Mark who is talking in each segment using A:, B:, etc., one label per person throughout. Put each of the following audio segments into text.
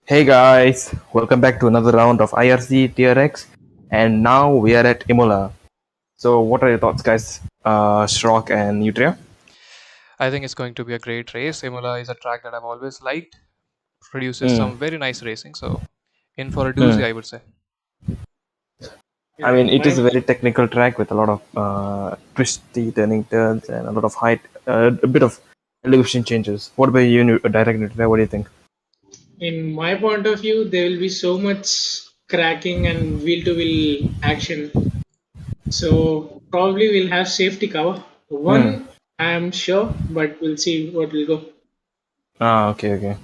A: Hey guys, welcome back to another round of IRC TierX, and now we are at Imola. So, what are your thoughts, guys? Shrock and Nutria?
B: I think it's going to be a great race. Imola is a track that I've always liked, produces some very nice racing, so in for a doozy, I would say.
A: I mean, it is a very technical track with a lot of twisty turning turns and a lot of height, a bit of elevation changes. What about you, DirectNutria? What do you think?
C: In my point of view, there will be so much cracking and wheel to wheel action. So probably we'll have safety cover. One, I'm sure, but we'll see what will go.
A: Okay.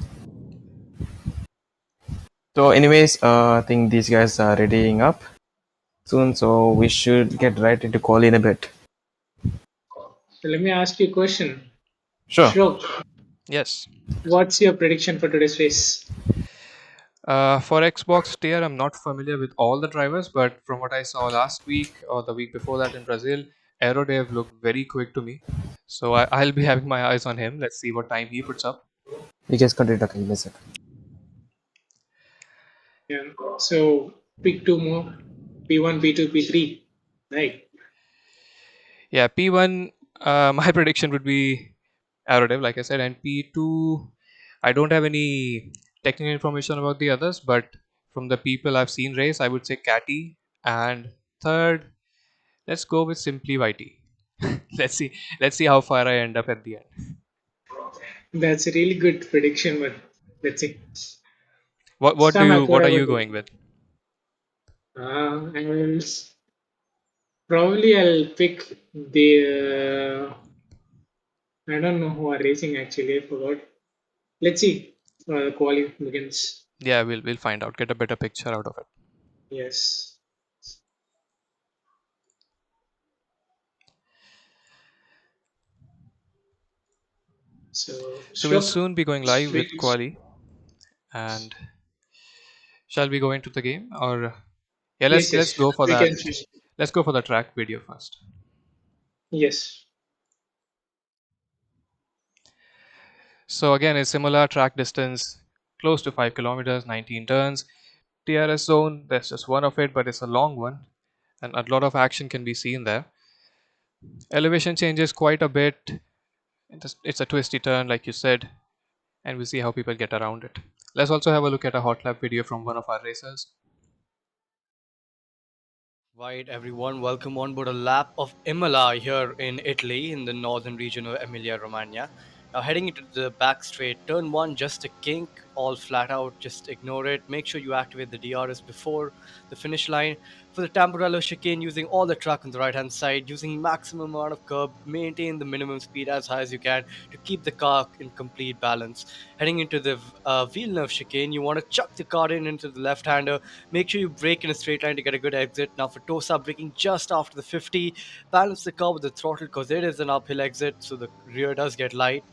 A: So, anyways, I think these guys are readying up soon, so we should get right into call in a bit.
C: So let me ask you a question.
A: Sure.
C: Shrock,
B: Yes.
C: what's your prediction for today's race?
B: For Xbox tier, I'm not familiar with all the drivers, but from what I saw last week or the week before that in Brazil, Aerodave looked very quick to me. So I'll be having my eyes on him. Let's see what time he puts up.
A: You guys continue talking. Give me a sec.
C: Yeah. So pick two more. P1, P2, P3. Right.
B: Yeah, P1, my prediction would be Aerodev, like I said, and P2, I don't have any technical information about the others, but from the people I've seen race, I would say Catty, and third, let's go with simply YT. Let's see how far I end up at the end.
C: That's a really good prediction, but let's see.
B: What
C: What
B: are
C: about
B: you
C: you?
B: going with?
C: And probably I'll pick the. I don't know who are racing actually. I forgot. Let's see. Quali begins.
B: Yeah, we'll find out. Get a better picture out of it.
C: Yes. So
B: So we'll
C: Shrock,
B: soon be going live
C: straight.
B: with Quali, and shall we go into the game, or yeah,
C: Yes,
B: let's
C: yes.
B: go for
C: We
B: that.
C: can finish.
B: Let's go for the track video first.
C: Yes.
B: So again, a similar track distance, close to 5 kilometers, 19 turns. TRS zone, there's just one of it, but it's a long one, and a lot of action can be seen there. Elevation changes quite a bit. It's a twisty turn, like you said, and we see how people get around it. Let's also have a look at a Hotlap video from one of our racers.
D: Right, everyone, welcome on board a lap of Imola here in Italy, in the northern region of Emilia Romagna. Now, heading into the back straight, turn one, just a kink, all flat out, just ignore it. Make sure you activate the DRS before the finish line. For the Tamburello chicane, using all the track on the right hand side, using maximum amount of curb, maintain the minimum speed as high as you can to keep the car in complete balance. Heading into the Villeneuve chicane, you want to chuck the car in into the left hander. Make sure you brake in a straight line to get a good exit. Now for Tosa, braking just after the 50, balance the car with the throttle because it is an uphill exit, so the rear does get light.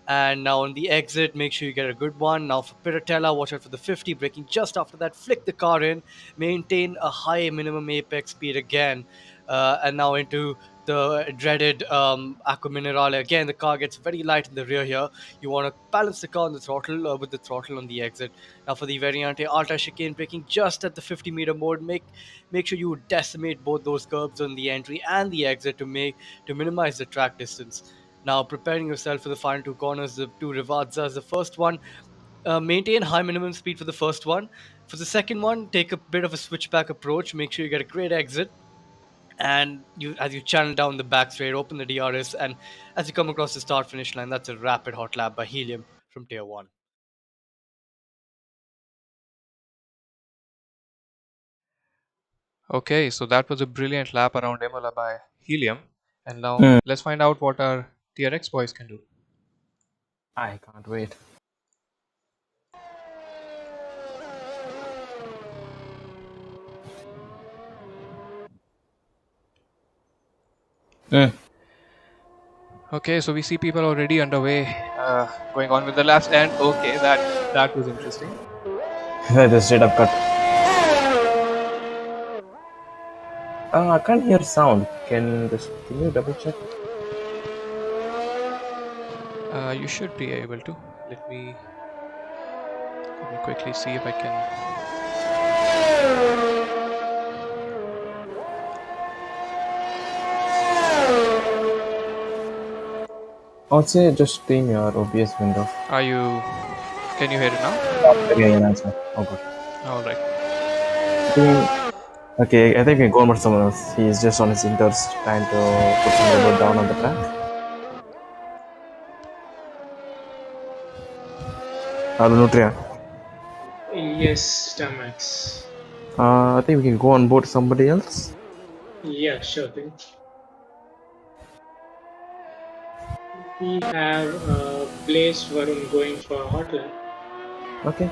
D: And now on the exit, make sure you get a good one. Now for Piratella, watch out for the 50, braking just after that, flick the car in, maintain a high minimum apex speed again. And now into the dreaded Aqua Minerale. Again, the car gets very light in the rear here. You want to balance the car on the throttle with the throttle on the exit. Now for the Variante Alta chicane, braking just at the 50-meter mode. Make sure you decimate both those curbs on the entry and the exit to minimize the track distance. Now, preparing yourself for the final two corners, the two Rivazas. The first one, maintain high minimum speed for the first one. For the second one, take a bit of a switchback approach. Make sure you get a great exit. And as you channel down the back straight, open the DRS, and as you come across the start finish line, that's a rapid hot lap by Helium from Tier 1.
B: Okay, so that was a brilliant lap around Imola by Helium. And now let's find out what our TRX boys can do.
A: I can't wait.
B: Okay, so we see people already underway, going on with the laps, and okay, that was interesting.
A: That is straight up cut. I can't hear sound. Can you double check?
B: You should be able to. Let me quickly see if I can.
A: I'll say just stream your OBS window.
B: Can you hear it now?
A: Yeah, answer. Oh, good.
B: All right.
A: Okay, I think we can go on with someone else. He's just on his inters trying to put some robot down on the track. Autodromo.
C: Yes, Starmax.
A: I think we can go on board somebody else.
C: Yeah, sure thing. We have Blaze Varun going for Hotlap.
A: Okay.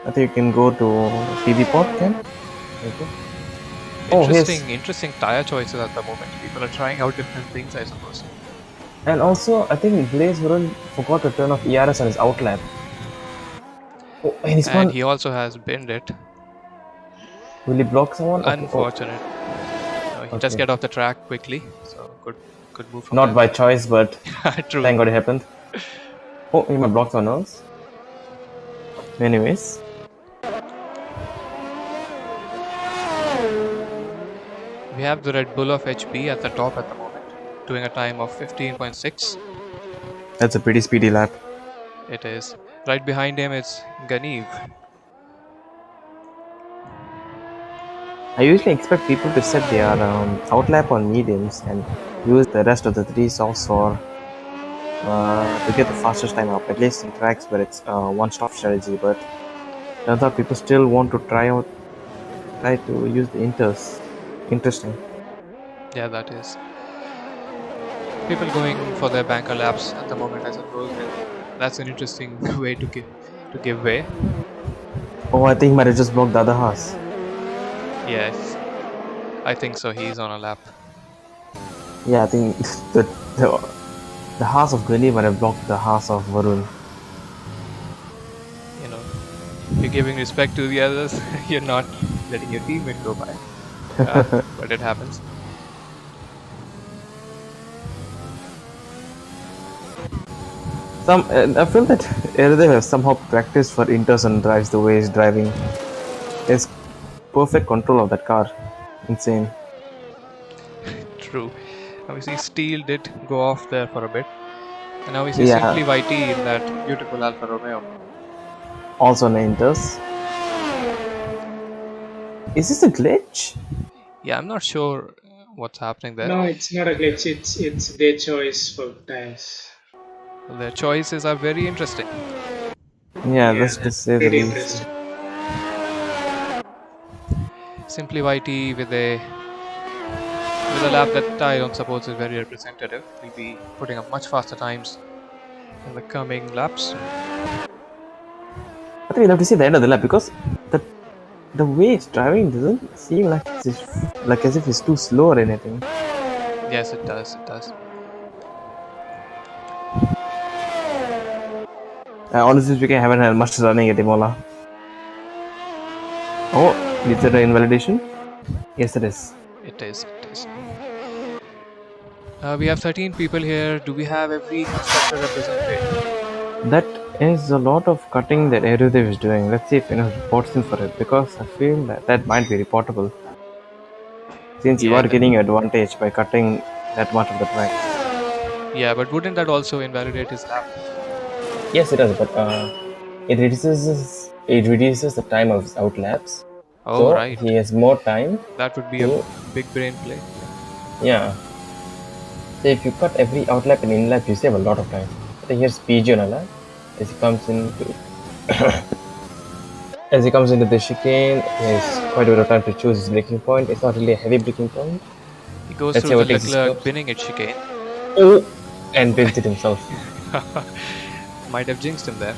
A: I think you can go to PV Pod, Ken. Okay.
B: Interesting tire choices at the moment. People are trying out different things, I suppose.
A: And also, I think Blaze Varun forgot to turn off ERS on his outlap. Oh, and
B: he also has binned it.
A: Will he block someone?
B: Unfortunate.
A: Okay.
B: He just get off the track quickly. So Good move from
A: Not
B: them.
A: by choice, but
B: True.
A: thank God it happened. Oh, he might block someone else. Anyways.
B: We have the Red Bull of HP at the top at the moment, doing a time of 15.6.
A: That's a pretty speedy lap.
B: It is. Right behind him is Ganiv.
A: I usually expect people to set their outlap on mediums and use the rest of the 3 softs for to get the fastest time up, at least in tracks where it's one-stop strategy. But turns out people still want to try to use the inters. Interesting.
B: Yeah, that is. People going for their banker laps at the moment, I suppose. And that's an interesting way to give way.
A: Oh, I think he might have just blocked the other horse.
B: Yes, I think so. He's on a lap.
A: Yeah, I think the horse of Gwenny might have blocked the horse of Varun.
B: You know, you're giving respect to the others. You're not letting your teammate go by. But it happens.
A: I feel that Eredev has somehow practiced for inters and drives the way he's driving. He has perfect control of that car. Insane.
B: True. Now we see Steel did go off there for a bit. And now we see
A: Yeah.
B: Simply YT in that beautiful Alfa Romeo.
A: Also on inters. Is this a glitch?
B: Yeah, I'm not sure what's happening there.
C: No, it's not a glitch. It's their choice for tires.
B: Their choices are very interesting.
A: Yeah, let's just say the
C: Very
A: least.
C: interesting.
B: Simply YT with a lap that I don't suppose is very representative. We'll be putting up much faster times in the coming laps.
A: I think we'll have to see the end of the lap because the way it's driving doesn't seem like as if it's too slow or anything.
B: Yes, it does. It does.
A: Honestly speaking, I haven't had much running at Imola. Oh, is it an invalidation? Yes, it is.
B: It is. It is. We have 13 people here. Do we have every constructor represented?
A: That is a lot of cutting that Erudev is doing. Let's see if anyone reports him for it because I feel that might be reportable. Since you are getting advantage by cutting that much of the track.
B: Yeah, but wouldn't that also invalidate his lap?
A: Yes, it does, but it reduces the time of his outlaps.
B: Oh,
A: so
B: right.
A: He has more time.
B: That would be a big brain play.
A: Yeah. So if you cut every outlap and in-lap, you save a lot of time. I think here's PG on a lap. As he comes into the chicane, he has quite a bit of time to choose his braking point. It's not really a heavy braking point.
B: He goes through the Leclerc binning it chicane.
A: Oh! And bins it himself.
B: Might have jinxed him there.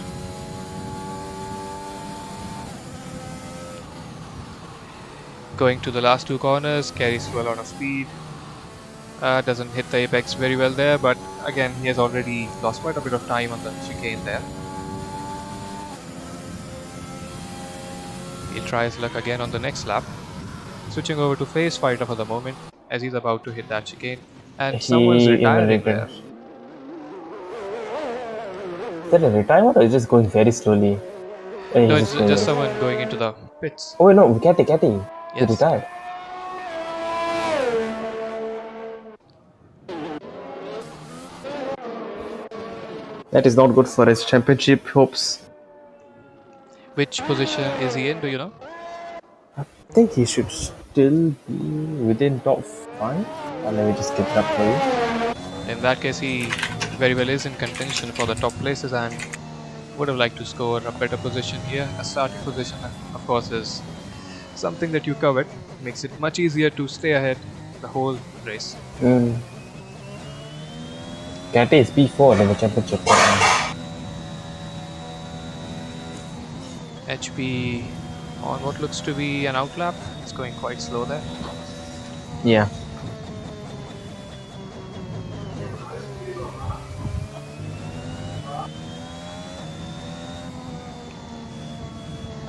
B: Going to the last two corners, carries through a lot of speed. Doesn't hit the apex very well there, but again, he has already lost quite a bit of time on the chicane there. He'll try his luck again on the next lap. Switching over to Face Fighter for the moment, as he's about to hit that chicane. And someone's retiring there.
A: Is that a retirement or is just going very slowly?
B: No, it's just someone going into the pits.
A: Oh no, Catty.
B: Yes.
A: He retired. That is not good for his championship hopes.
B: Which position is he in, do you know?
A: I think he should still be within top 5. Let me just get it up for you.
B: In that case, he very well is in contention for the top places and would have liked to score a better position here. A starting position, of course, is something that you covet. Makes it much easier to stay ahead the whole race.
A: Catty is P4 in the championship.
B: HP on what looks to be an outlap. It's going quite slow there.
A: Yeah.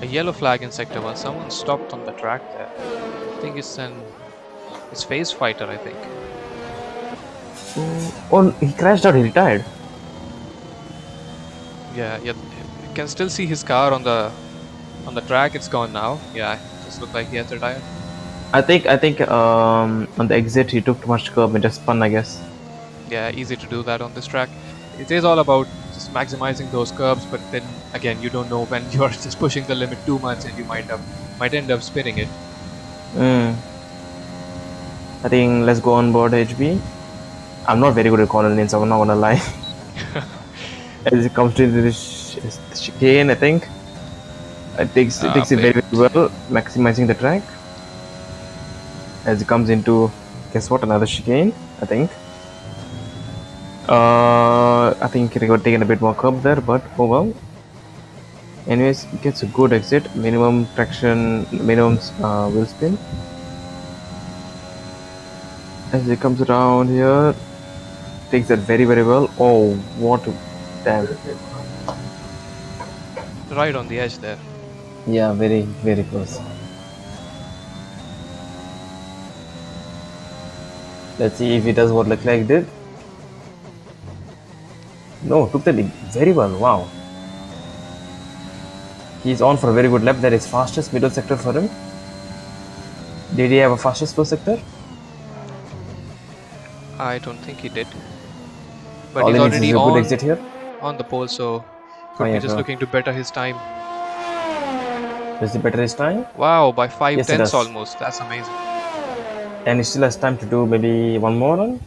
B: A yellow flag in sector 1. Someone stopped on the track there. I think it's Phase Fighter, I think.
A: Oh, he crashed out. He retired.
B: Yeah, you can still see his car on the track. It's gone now. Yeah, just look like he has retired.
A: I think on the exit he took too much curb and just spun, I guess.
B: Yeah, easy to do that on this track. It is all about just maximizing those curbs, but then again, you don't know when you're just pushing the limit too much, and you might end up spinning it.
A: I think let's go on board HB. I'm not very good at corner lanes, so I'm not gonna lie. As it comes to this chicane, I think it takes it very, very well, maximizing the track. As it comes into, guess what, another chicane, I think. I think it got taken a bit more curb there, but oh well. Anyways, gets a good exit, minimum traction, minimum wheel spin. As it comes around here, takes that very, very well. Oh, what a damn.
B: Right on the edge there.
A: Yeah, very, very close. Let's see if he does what Leclerc did. No, took that very well. Wow. He's on for a very good lap. That is fastest middle sector for him. Did he have a fastest first sector?
B: I don't think he did. But
A: All
B: he's
A: he needs
B: already
A: is a good exit here.
B: on the pole, so could be just looking to better his time.
A: Does he better his time?
B: Wow, by 5
A: Yes, he
B: tenths
A: does.
B: almost. That's amazing.
A: And he still has time to do maybe one more run.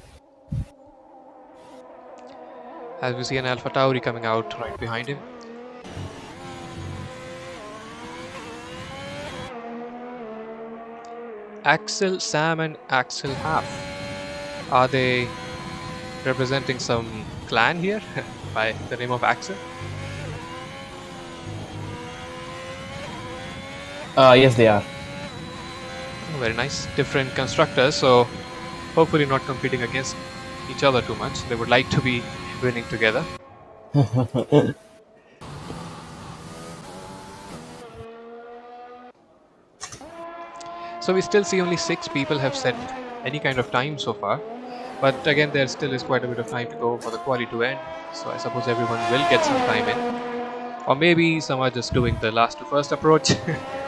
B: As we see an Alpha Tauri coming out right behind him. Axel, Sam and Axel Half. Are they representing some clan here by the name of Axel?
A: Yes, they are.
B: Oh, very nice. Different constructors, so hopefully not competing against each other too much. They would like to be winning together. So we still see only 6 people have set any kind of time so far. But again, there still is quite a bit of time to go for the quali to end. So I suppose everyone will get some time in. Or maybe some are just doing the last to first approach.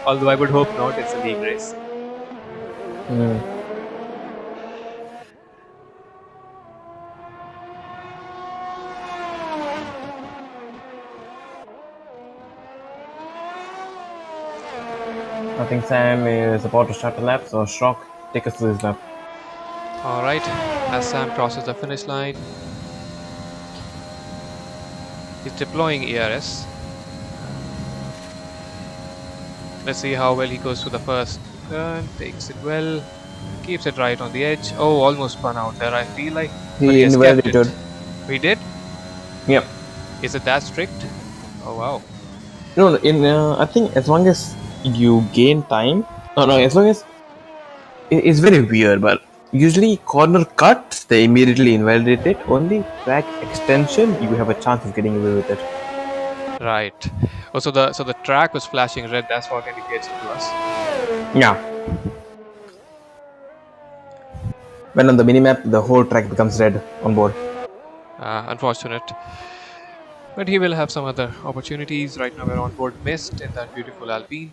B: Although I would hope not, it's a league race.
A: I think Sam is about to start a lap, so Shrock, take us to this lap.
B: Alright, as Sam crosses the finish line, he's deploying ERS. Let's see how well he goes to the first turn, takes it well, keeps it right on the edge. Oh, almost spun out there, I feel like.
A: He invalidated.
B: We did?
A: Yep.
B: Is it that strict? Oh wow.
A: No, I think as long as you gain time, as long as it's very weird, but usually corner cuts they immediately invalidate it. Only track extension you have a chance of getting away with it.
B: Right. Oh, so the track was flashing red. That's what indicates it to us.
A: Yeah. When on the minimap, the whole track becomes red on board.
B: Unfortunate. But he will have some other opportunities. Right now we're on board Mist in that beautiful Alpine.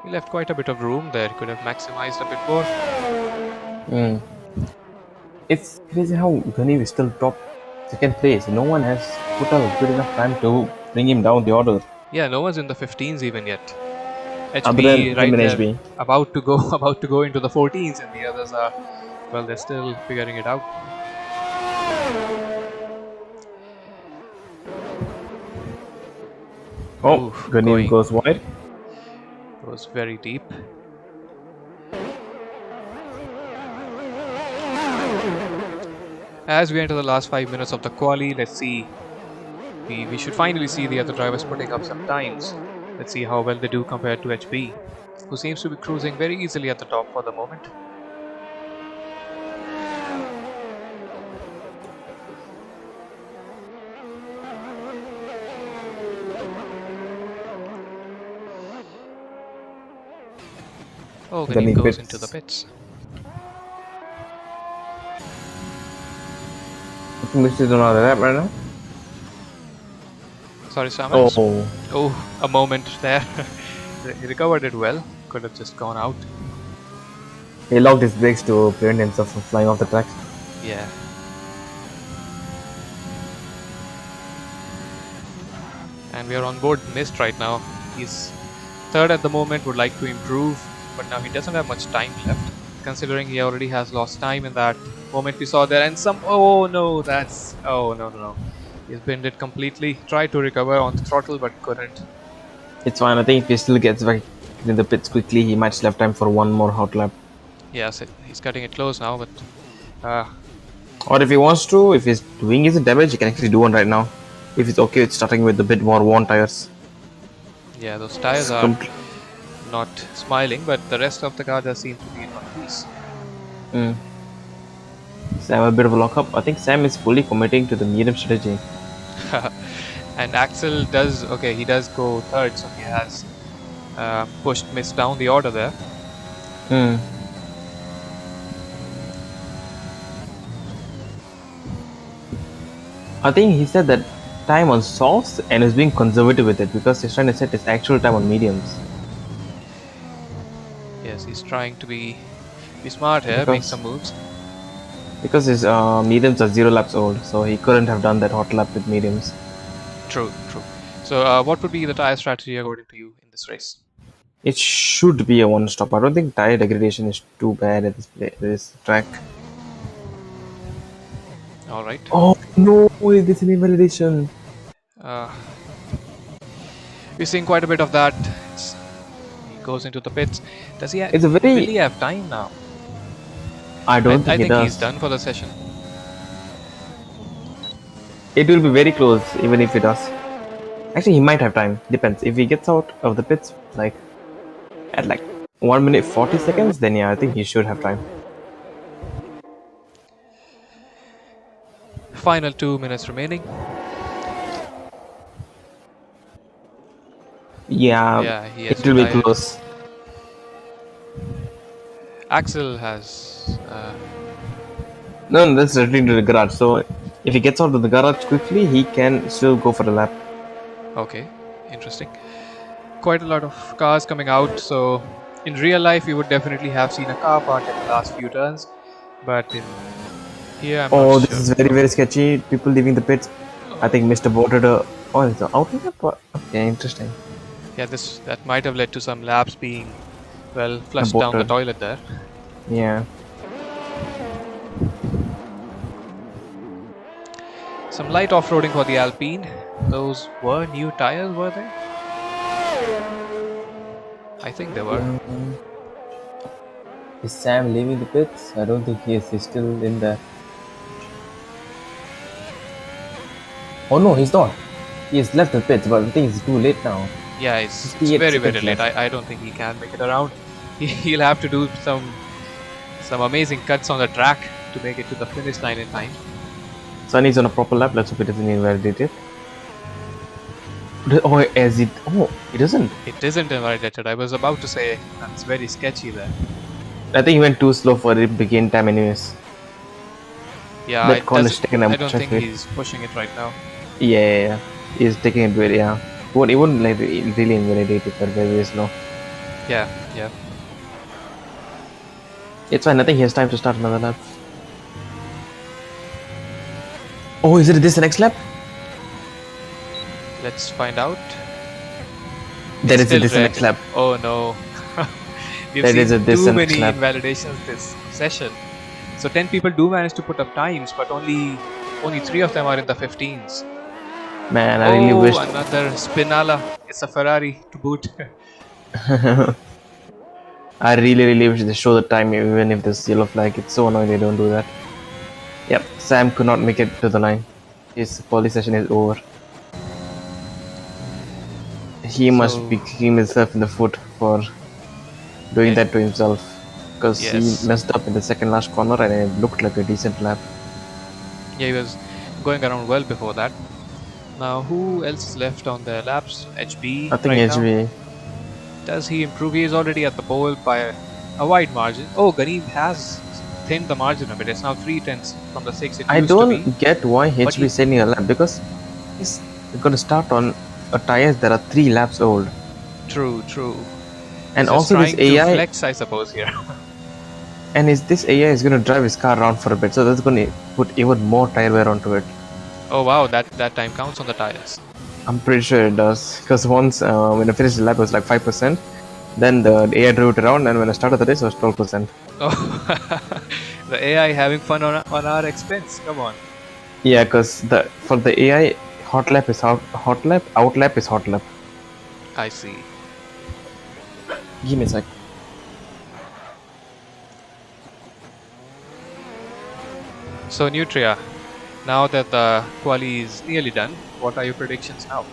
B: He left quite a bit of room there. Could have maximized a bit more.
A: It's crazy how Gunny is still top second place. No one has put a good enough time to bring him down the order.
B: Yeah, no one's in the 15s even yet.
A: HB
B: right there,
A: HB.
B: about to go into the 14s, and the others are, well, they're still figuring it out.
A: Oh, Gunny goes wide.
B: Goes very deep. As we enter the last 5 minutes of the quali, let's see. We should finally see the other drivers putting up some times. Let's see how well they do compared to HB, who seems to be cruising very easily at the top for the moment. Oh, then he goes into the pits.
A: Missed it on our lap right now.
B: Sorry, Starmax.
A: Oh,
B: Oh, a moment there. He recovered it well. Could have just gone out.
A: he locked his brakes to prevent himself from flying off the track.
B: Yeah. And we are on board Mist right now. He's third at the moment, would like to improve, but now he doesn't have much time left, considering he already has lost time in that moment we saw there. And oh no, no. He's binned it completely. Tried to recover on the throttle, but couldn't.
A: It's fine. I think if he still gets back in the pits quickly, he might still have time for one more hot lap.
B: Yes, he's cutting it close now, but
A: Or if he wants to, if his wing isn't damaged, he can actually do one right now. If it's okay with starting with a bit more worn tires.
B: yeah, those tires are not smiling, but the rest of the car does seem to be in one piece.
A: Sam a bit of a lockup. I think Sam is fully committing to the medium strategy.
B: And Axel does, okay, he does go third, so he has pushed Mist down the order there.
A: I think he said that time on softs and is being conservative with it because he's trying to set his actual time on mediums.
B: Yes, he's trying to be smart here, make some moves.
A: Because his mediums are 0 laps old, so he couldn't have done that hot lap with mediums.
B: True. So what would be the tire strategy according to you in this race?
A: It should be a one-stop. I don't think tire degradation is too bad at this track.
B: Alright.
A: Oh no, this is an invalidation.
B: We're seeing quite a bit of that. He goes into the pits. Does he
A: It's a very...
B: really have time now?
A: I think he does.
B: He's done for the session.
A: It will be very close even if he does. Actually, he might have time. Depends. If he gets out of the pits at 1 minute 40 seconds, then yeah, I think he should have time.
B: Final 2 minutes remaining.
A: Yeah,
B: he has
A: it will be
B: retired.
A: close.
B: Axel has...
A: No, that's retreating to the garage. So if he gets out of the garage quickly, he can still go for a lap.
B: Okay, interesting. Quite a lot of cars coming out, so in real life we would definitely have seen a car part in the last few turns, but in here I'm not
A: This
B: sure.
A: is very, very sketchy. People leaving the pits. I think Mr. Boarded it's an outlet. Okay, interesting.
B: Yeah, that might have led to some laps being, well, flushed down the
A: Aborted.
B: toilet there.
A: Yeah.
B: Some light off-roading for the Alpine. Those were new tires, were they? I think they were.
A: Is Sam leaving the pits? I don't think he is. He's still in there. Oh no, he's not. He has left the pits, but I think it's too late now.
B: Yeah, it's
A: 58
B: very, very
A: seconds
B: late.
A: left.
B: I don't think he can make it around. He'll have to do some amazing cuts on the track to make it to the finish line in time.
A: Sunny's on a proper lap. Let's hope it doesn't invalidate it. Oh, it doesn't.
B: It isn't invalidated. I was about to say that's very sketchy there.
A: I think he went too slow for it begin time anyways.
B: Yeah,
A: That corner is taken
B: I don't
A: much
B: think
A: of it.
B: he's pushing it right now.
A: Yeah. He's taking it very, yeah. He wouldn't really invalidate it, but very slow.
B: Yeah.
A: It's fine. I think he has time to start another lap. Oh, is it this next lap?
B: Let's find out.
A: That is
B: Still
A: this
B: red.
A: next lap.
B: Oh no. We've
A: That
B: seen
A: is a
B: too
A: distance
B: many
A: lap.
B: invalidations this session. So 10 people do manage to put up times, but only 3 of them are in the 15s.
A: Man, I really wish.
B: Another Spinala. It's a Ferrari to boot.
A: I really wish they show the time even if there's yellow flag. It's so annoying they don't do that. Yep, Sam could not make it to the line. His poly session is over. He must be kicking himself in the foot for doing that to himself. Because he messed up in the second last corner and it looked like a decent lap.
B: Yeah, he was going around well before that. Now, who else is left on the laps? HB.
A: I think
B: right
A: HB.
B: Now? Does he improve? He is already at the pole by a wide margin. Oh, Ganeem has thinned the margin a bit. It's now 3 tenths from the 6 it
A: I
B: used to be.
A: don't get why
B: But
A: HB is sending a lap because he's going to start on a tires that are 3 laps old.
B: True.
A: And
B: He's just
A: also this
B: trying to
A: AI,
B: flex, I suppose, here.
A: and this AI is going to drive his car around for a bit, so that's going to put even more tire wear onto it.
B: Oh wow, that time counts on the tires.
A: I'm pretty sure it does, because once when I finished the lap it was like 5%, then the AI drove it around, and when I started the race it was 12%.
B: Oh, the AI having fun on our expense. Come on.
A: Yeah, because for the AI, Hotlap is Hotlap, Outlap is Hotlap.
B: I see.
A: Give me a sec.
B: So Nutria, now that the quali is nearly done, what are your predictions now?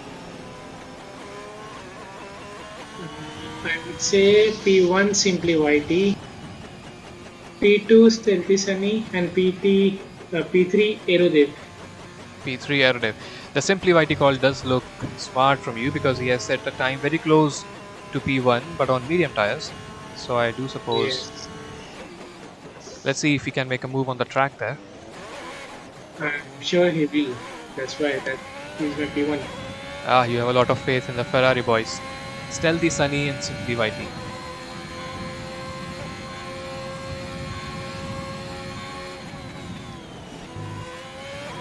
C: I would say P1 Simply YT, P2 Stealthy Sunny, and P3 Aerodev.
B: P3 Aerodev. The Simply YT call does look smart from you because he has set a time very close to P1 but on medium tires. So I do suppose.
C: Yes.
B: Let's see if he can make a move on the track there.
C: I'm sure he will. That's why he's my P1.
B: Ah, you have a lot of faith in the Ferrari boys. Stealthy Sunny and Simply YT.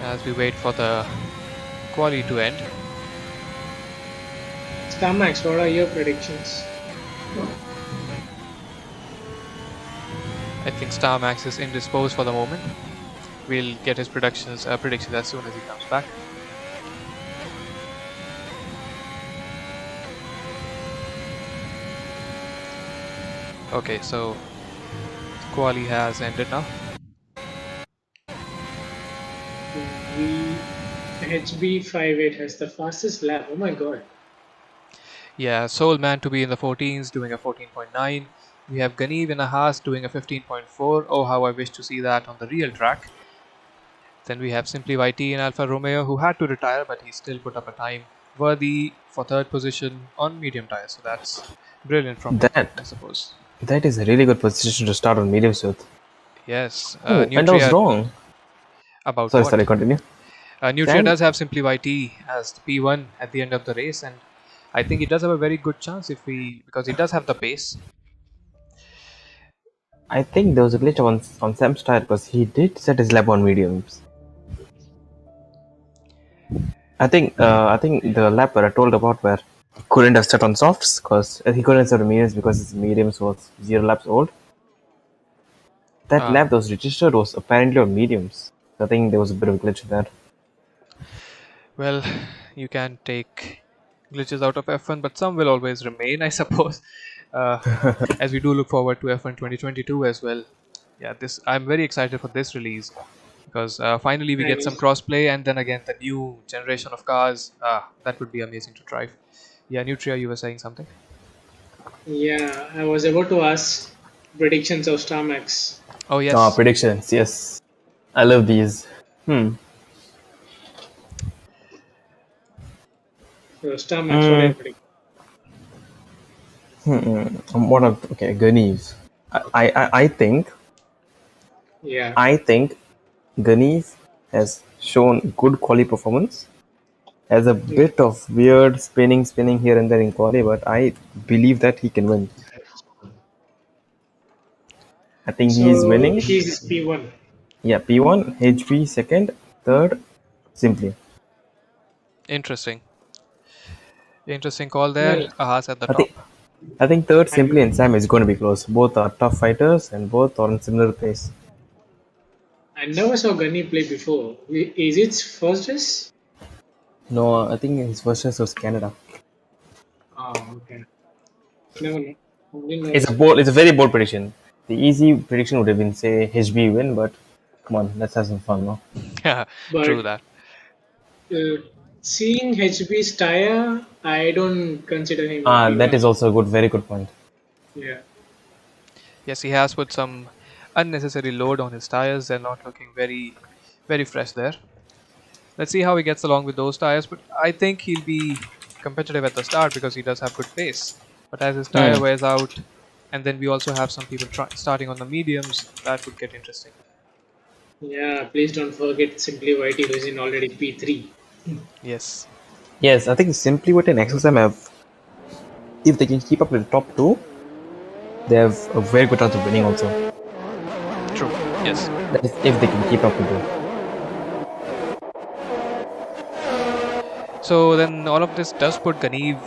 B: As we wait for the quali to end.
C: Starmax, what are your predictions?
B: I think Starmax is indisposed for the moment. We'll get his predictions as soon as he comes back. Okay, so quali has ended now.
C: HB58 has the fastest lap. Oh my god.
B: Yeah, Soul Man to be in the 14s doing a 14.9. We have Ganeev in a Haas doing a 15.4. Oh, how I wish to see that on the real track. Then we have Simply YT in Alfa Romeo who had to retire but he still put up a time worthy for third position on medium tires. So that's brilliant from him, I suppose.
A: That is a really good position to start on mediums with.
B: Yes.
A: And I was wrong.
B: About
A: Sorry,
B: what?
A: sorry, continue.
B: Nutria does have Simply YT as P1 at the end of the race, and I think he does have a very good chance because he does have the pace.
A: I think there was a glitch on Sam's tire because he did set his lap on mediums. I think the lap where I told about where he couldn't have set on softs because he couldn't set on mediums because his mediums was 0 laps old. That lap that was registered was apparently on mediums. I think there was a bit of a glitch there.
B: Well, you can take glitches out of F1, but some will always remain, I suppose. As we do look forward to F1 2022 as well. Yeah, I'm very excited for this release because finally we get some crossplay, and then again the new generation of cars. That would be amazing to drive. Yeah, Nutria, you were saying something?
C: Yeah, I was about to ask predictions of Starmax.
B: Oh yes.
A: Predictions, yes. I love these.
C: So Starmax, what are you predicting?
A: Okay, Ganeev. I think.
C: Yeah.
A: I think Ganeev has shown good quali performance. Has a bit of weird spinning here and there in quali, but I believe that he can win. I think he's winning.
C: He's P1.
A: Yeah, P1, HB second, third, Simply.
B: Interesting call there. Haas at the top.
A: I think third, Simply and Sam is going to be close. Both are tough fighters and both are on similar pace.
C: I never saw Gunny play before. Is it first race?
A: No, I think his first race was Canada.
C: Oh, okay. No.
A: It's a very bold prediction. The easy prediction would have been say HB win, but come on, let's have some fun, no?
B: Yeah, true that.
C: Seeing HB's tire, I don't consider him.
A: That is also a very good point.
C: Yeah.
B: Yes, he has put some unnecessary load on his tires. They're not looking very, very fresh there. Let's see how he gets along with those tires. But I think he'll be competitive at the start because he does have good pace. But as his tire wears out, And then we also have some people starting on the mediums. That would get interesting.
C: Yeah, please don't forget Simply Whitey, who is in already P3.
B: Yes.
A: Yes, I think Simply Wit and XSM have, if they can keep up with the top two, they have a very good chance of winning also.
B: True. Yes.
A: That is, if they can keep up with it.
B: So then all of this does put Ganeev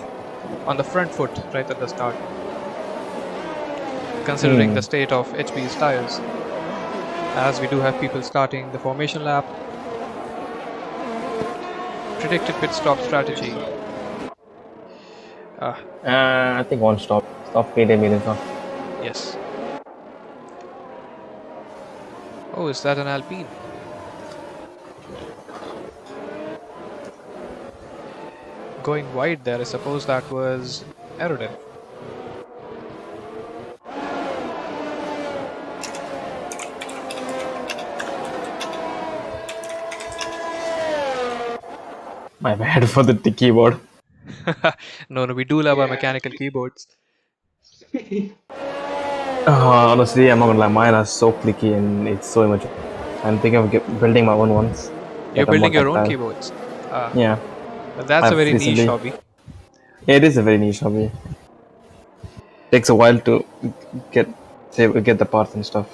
B: on the front foot right at the start, considering the state of HP's tires, as we do have people starting the formation lap. Predicted pit stop strategy.
A: I think one stop. Stop Podium International.
B: Yes. Oh, is that an Alpine? Going wide there, I suppose that was Aerodin.
A: My bad for the keyboard.
B: No, we do love our mechanical keyboards.
A: Honestly, I'm not gonna lie, mine are so clicky and it's so much. I'm thinking of building my own ones.
B: You're
A: like a
B: building your
A: mod
B: own
A: style.
B: keyboards.
A: Yeah.
B: But that's a
A: I've
B: very niche
A: recently-
B: hobby.
A: Yeah, it is a very niche hobby. Takes a while to get the parts and stuff.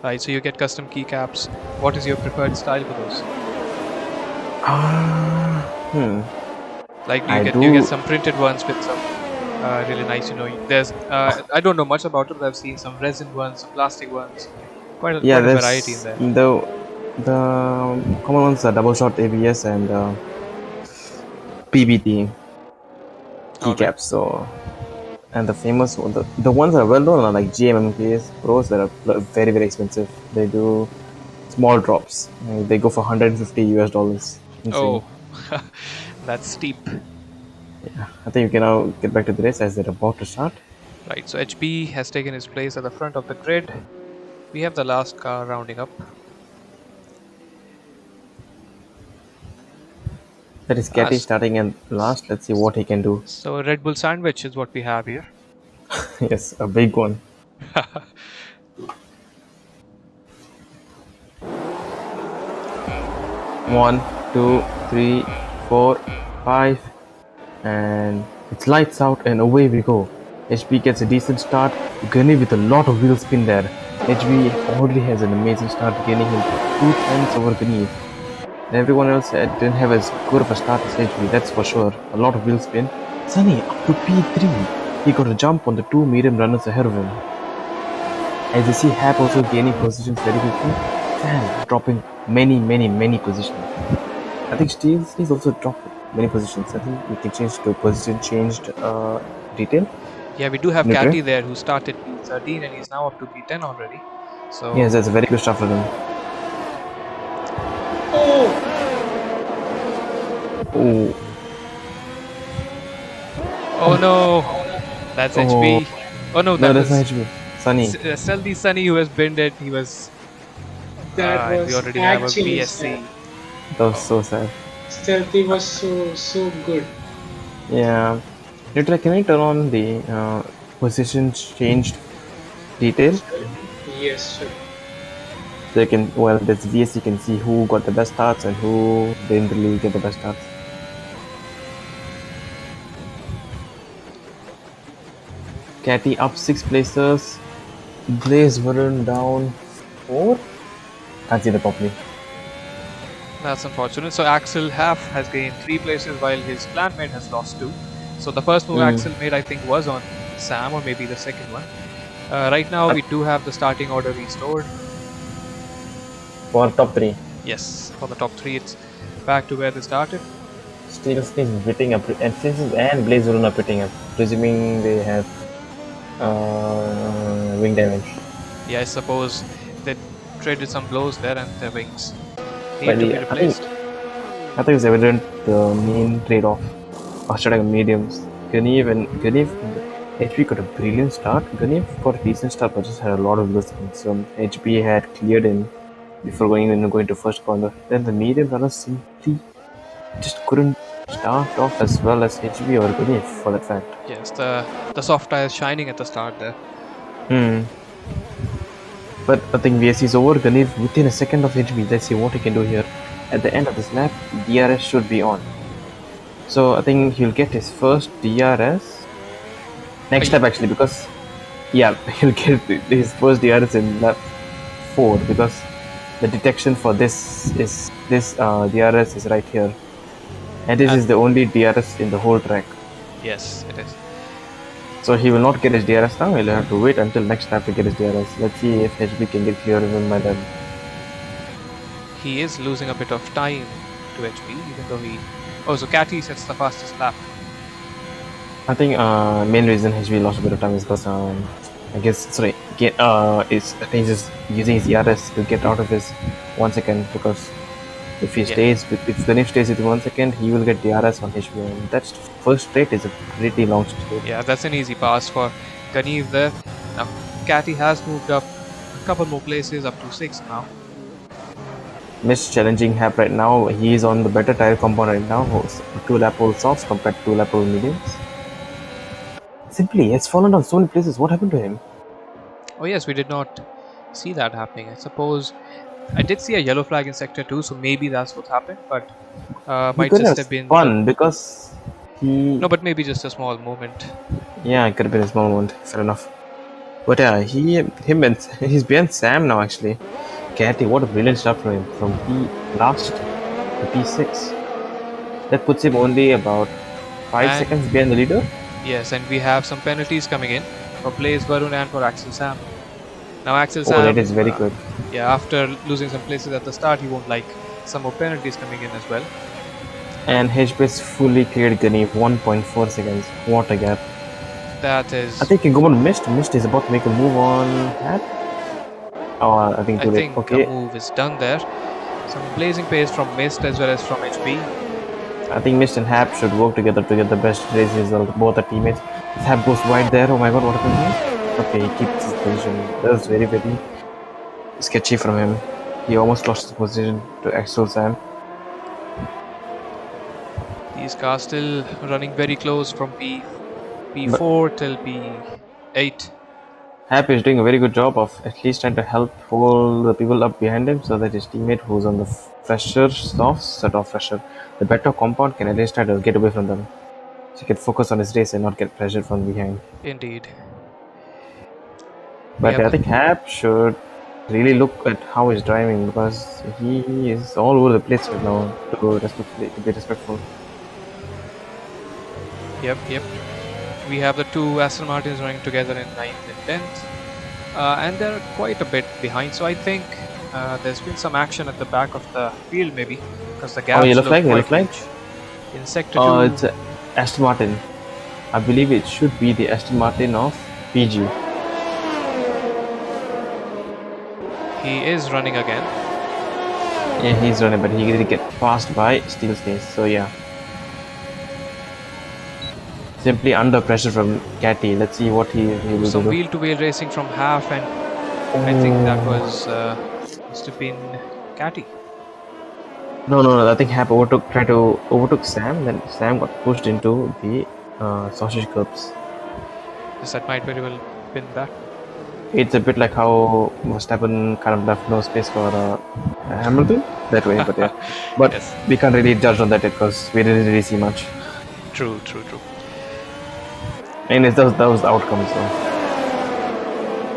B: Right, so you get custom keycaps. What is your preferred style for those? Like, do you get some printed ones with some really nice, there's I don't know much about it, but I've seen some resin ones, some plastic ones. Quite a variety in there.
A: The common ones are double shot ABS and PBT keycaps. So, and the famous one, the ones that are well known are like GMMKs Pros that are very, very expensive. They do small drops. They go for $150 US. Insane.
B: Oh, that's steep.
A: Yeah, I think we can now get back to the race as they're about to start.
B: Right, so HB has taken his place at the front of the grid. We have the last car rounding up.
A: That is Catty starting in last. Let's see what he can do.
B: So Red Bull sandwich is what we have here.
A: Yes, a big one. One, two, three, 4, 5, and it's lights out and away we go. HB gets a decent start, Gunny with a lot of wheel spin there. HB already has an amazing start, gaining him 2 tenths over Gunny. Everyone else didn't have as good of a start as HB, that's for sure. A lot of wheel spin. Sunny up to P3. He got a jump on the 2 medium runners ahead of him. As you see, Hap also gaining positions very quickly and dropping many positions. I think Steve's also dropped many positions. I think we can change to position changed detail.
B: Yeah, we do have Catty there who started P13 and he's now up to P10 already. So
A: yes, that's a very good start for them.
B: Oh no, that's HB. Oh no,
A: that's not HB. Sunny.
B: Stealthy Sunny who has binned it. He was.
C: That was
B: we already have a
C: actually
B: BSC.
C: sad.
A: That was so sad.
C: Stealthy was so good.
A: Yeah. Nutra, can I turn on the position changed detail?
C: Yes, sir.
A: So you can, well, that's VS, you can see who got the best starts and who didn't really get the best starts. Catty up 6 places. Blaze Varun down 4. Can't see that properly.
B: That's unfortunate. So Axel Half has gained 3 places while his clanmate has lost 2. So the first move Axel made, I think, was on Sam, or maybe the second one. Right now we do have the starting order restored.
A: For top 3.
B: Yes, for the top 3 it's back to where they started.
A: Steel is pitting up, and Faces and Blaze Varun are pitting up, presuming they have wing damage.
B: Yeah, I suppose they traded some blows there and their wings need to be replaced.
A: I think it's evident the main trade-off of starting mediums. Ganeev HB got a brilliant start. Ganeev got a decent start but just had a lot of wheel spins. So HB had cleared him before going to first corner. Then the medium runners simply just couldn't start off as well as HB or Ganeev for that fact.
B: Yes, the soft tire is shining at the start there.
A: Hmm. But I think VSC is over. Ganev within a second of HB. Let's see what he can do here. At the end of this lap, DRS should be on. So I think he'll get his first DRS next lap actually, because yeah, he'll get his first DRS in lap 4 because the detection for this DRS is right here, and this is the only DRS in the whole track.
B: Yes, it is.
A: So he will not get his DRS now. He'll have to wait until next lap to get his DRS. Let's see if HB can get clear of him by then.
B: He is losing a bit of time to HB, even though he. Oh, so Catty sets the fastest lap.
A: I think main reason HB lost a bit of time is because I think he's just using his ERS to get out of his 1 second, because if he stays with, if Ganesh stays with 1 second, he will get DRS on HB, and that first straight is a pretty long straight.
B: Yeah, that's an easy pass for Ganev there. Now Catty has moved up a couple more places, up to 6 now.
A: Miss challenging Hap right now. He is on the better tire compound right now. 2 lap old softs compared to 2 lap old mediums. Simply, he has fallen down so many places. What happened to him?
B: Oh yes, we did not see that happening. I suppose I did see a yellow flag in sector 2, so maybe that's what happened, but might just have been
A: fun because he.
B: No, but maybe just a small moment.
A: Yeah, it could have been a small moment. Fair enough. But yeah, he's behind Sam now actually. Catty, what a brilliant start from him, from P last to P6. That puts him only about 5 seconds behind the leader.
B: Yes, and we have some penalties coming in for Blaze Varun and for Axel Sam. Now Axel Sam.
A: That is very good.
B: Yeah, after losing some places at the start, he won't like some more penalties coming in as well.
A: And HBS fully cleared Ganev, 1.4 seconds. What a gap.
B: That is.
A: I think Gumon missed. Missed is about to make a move on Hat. Oh, I think too late. Okay.
B: The move is done there. Some blazing pace from Mist as well as from HB.
A: I think Mist and Hap should work together to get the best race result. Both are teammates. Hap goes wide there. Oh my god, what happened here? Okay, he keeps his position. That was very, very sketchy from him. He almost lost his position to Axel Sam.
B: These cars still running very close from P4 till P8.
A: Hap is doing a very good job of at least trying to help hold the people up behind him so that his teammate who's on the fresher the better compound can at least try to get away from them. So he can focus on his race and not get pressure from behind.
B: Indeed.
A: But I think Hap should really look at how he's driving, because he is all over the place right now to be respectful.
B: Yep. We have the two Aston Martins running together in 9th and 10th. And they're quite a bit behind, so I think there's been some action at the back of the field maybe, because the gaps
A: yellow flag.
B: In sector 2.
A: Oh, it's Aston Martin. I believe it should be the Aston Martin of PG.
B: He is running again.
A: Yeah, he's running, but he did get passed by Steel Space, so yeah. Simply under pressure from Catty. Let's see what he will do.
B: Some wheel-to-wheel racing from half, and I think that was must have been Catty.
A: No. I think Hap tried to overtook Sam. Then Sam got pushed into the sausage curbs.
B: Yes, that might very well have been that.
A: It's a bit like how Verstappen kind of left no space for Hamilton that way, but yeah. But yes, we can't really judge on that because we didn't really see much.
B: True.
A: And that was the outcome. So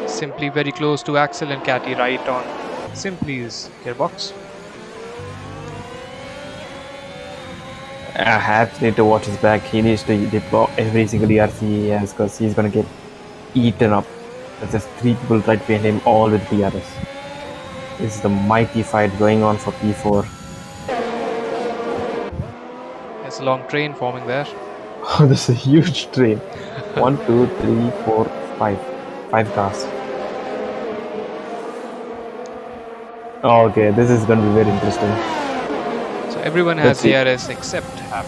B: Simply very close to Axel and Catty right on Simply's gearbox.
A: Hap need to watch his back. He needs to deploy every single DRC he has, because he's gonna get eaten up. There's just 3 people right behind him, all with DRS. This is the mighty fight going on for P4.
B: There's a long train forming there.
A: Oh, this is a huge train. 1, 2, 3, 4, 5. 5 cars. Okay, this is going to be very interesting.
B: So everyone has DRS except Hap.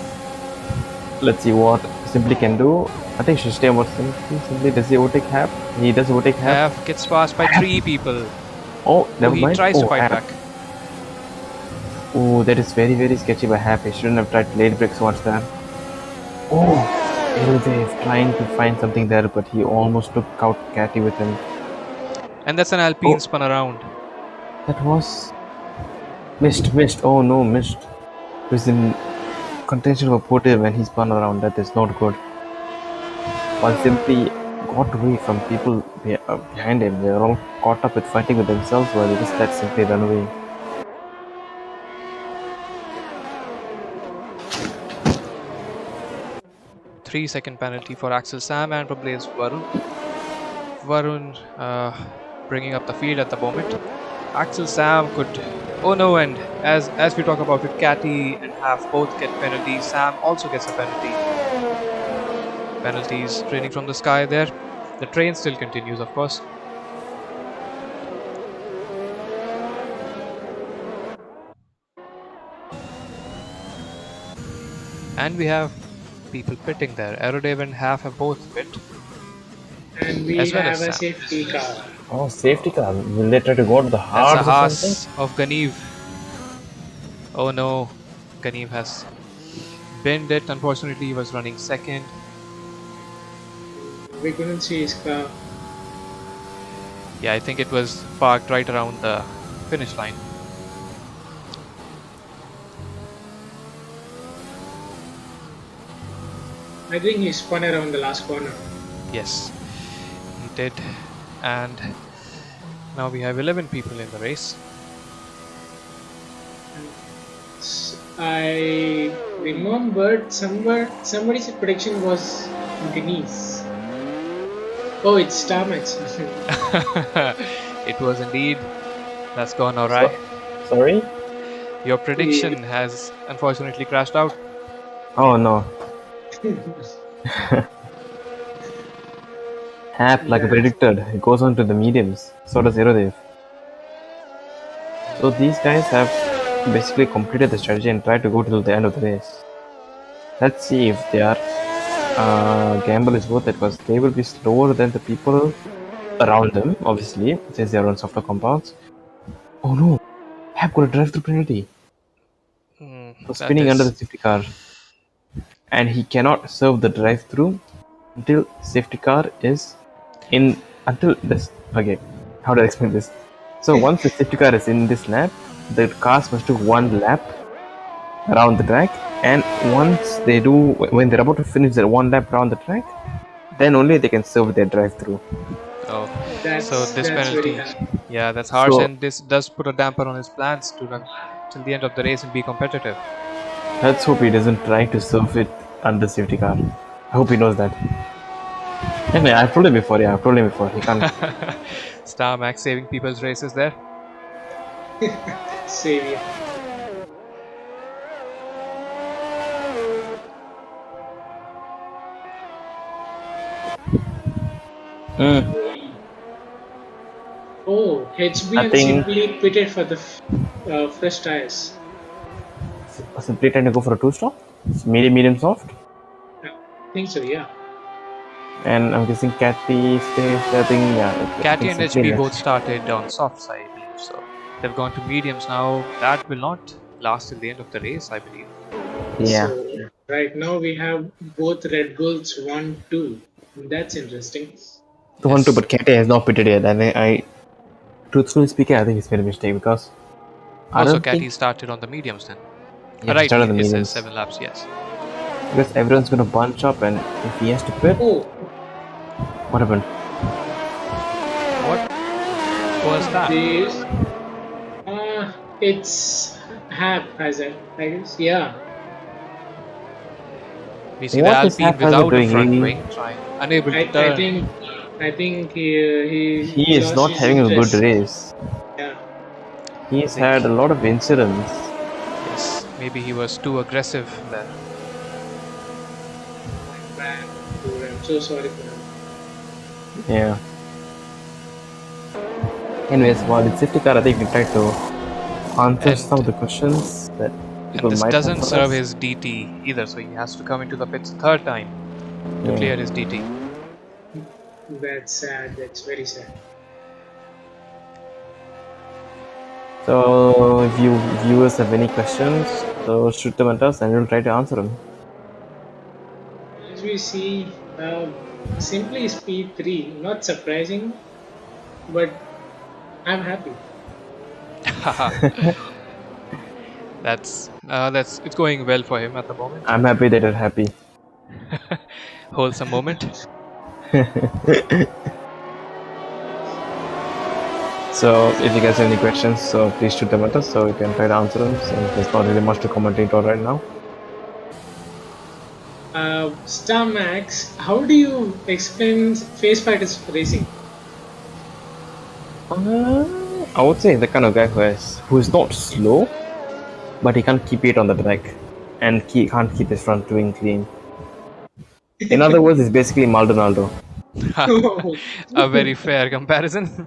A: Let's see what Simply can do. I think she should stay on Simply. Does he overtake Hap? He does overtake Hap.
B: Hap gets passed by 3 people.
A: Oh, never mind.
B: He tries to fight back.
A: Oh, that is very, very sketchy by Hap. He shouldn't have tried late break so much there. Oh, L-Wave trying to find something there, but he almost took out Catty with him.
B: And that's an Alpine spun around.
A: That was missed. Oh no, missed. He was in contention for Podium when he spun around. That is not good. One simply got away from people behind him. They were all caught up with fighting with themselves while he just let simply run away.
B: Three-second penalty for Axel Sam and replace Varun. Varun bringing up the field at the moment. Axel Sam could, oh no, and as we talk about it, Catty and Half both get penalties. Sam also gets a penalty. Penalties raining from the sky there. The train still continues, of course. And we have people pitting there. Aerodave and Half have both pit.
C: And we
B: as well
C: have
B: as
C: a
B: Sam.
C: safety car.
A: Oh, safety car. Will they try to go to the
B: That's
A: heart
B: a
A: or something?
B: Haas of Ganeev. Oh no, Ganeev has binned it. Unfortunately, he was running second.
C: We couldn't see his car.
B: Yeah, I think it was parked right around the finish line.
C: I think he spun around the last corner.
B: Yes, he did. And now we have 11 people in the race.
C: I remembered somebody's prediction was Denise. Oh, it's Starmax.
B: It was indeed. That's gone alright.
A: Sorry?
B: Your prediction has unfortunately crashed out.
A: Oh no. Hap, like predicted, it goes on to the mediums. So does Aerodave. So these guys have basically completed the strategy and tried to go till the end of the race. Let's see if their gamble is worth it, because they will be slower than the people around them, obviously, since they are on softer compounds. Oh no! Hap got a drive-through penalty for spinning under the safety car. And he cannot serve the drive-through until safety car is in, until this. Okay, how do I explain this? So once the safety car is in this lap, the cars must do one lap around the track, and once they do, when they're about to finish their one lap around the track, then only they can serve their drive-through.
B: Oh,
C: That's,
B: so this penalty,
C: yeah,
B: that's harsh,
A: So-
B: and this does put a damper on his plans to run till the end of the race and be competitive.
A: Let's hope he doesn't try to serve it under safety car. I hope he knows that. Anyway, I've told him before, he can't.
B: Starmax saving people's races there.
C: Savior. Oh, HB
A: I
C: and
A: think-
C: simply pitted for the fresh tires.
A: Simply trying to go for a two-stop? Medium, soft?
C: I think so, yeah.
A: And I'm guessing Cathy stays, I think, yeah.
B: Catty and
A: Simply
B: HB
A: left.
B: both started on soft side, I believe, so they've gone to mediums now. That will not last till the end of the race, I believe.
A: Yeah.
C: So, right now we have both Red Bulls 1-2. That's interesting.
A: The one too, but Cathy has not pitted yet, and I truthfully speaking, I think he's made a mistake because I
B: Also,
A: don't
B: Catty
A: think
B: started on the mediums then.
A: Yeah, he
B: Right,
A: started on the
B: it says
A: mediums.
B: 7 laps, yes.
A: because everyone's gonna bunch up, and if he has to pit,
C: Oh,
A: what happened?
B: What was that?
C: this. It's Hap, I guess. Yeah.
B: We see
A: What
B: the
A: is
B: Alpine
A: Haphazard
B: without a
A: doing?
B: front
A: He-
B: wing, unable
C: I
B: to turn.
C: think he
A: He is
C: lost
A: not
C: his
A: having a good
C: interest.
A: race.
C: Yeah.
A: He's had a lot of incidents.
B: Yes, maybe he was too aggressive there.
C: Bad. I'm so sorry for him.
A: Yeah. Anyways, while it's safety car, I think we can try to answer
B: And-
A: some of the questions that people
B: And this
A: might
B: doesn't
A: have for
B: serve
A: us.
B: his DT either, so he has to come into the pits a third time to
A: Yeah.
B: clear his DT.
C: That's sad. That's very sad.
A: So, if you viewers have any questions, so shoot them at us and we'll try to answer them.
C: As we see, simply is P3. Not surprising, but I'm happy.
B: That's it's going well for him at the moment.
A: I'm happy that you're happy.
B: Wholesome moment.
A: So if you guys have any questions, so please shoot them at us so we can try to answer them. Since there's not really much to commentate on right now.
C: Starmax, how do you explain face fighters racing?
A: I would say the kind of guy who is not slow, but he can't keep it on the track, and he can't keep his front wing clean. In other words, it's basically Maldonado.
B: A very fair comparison.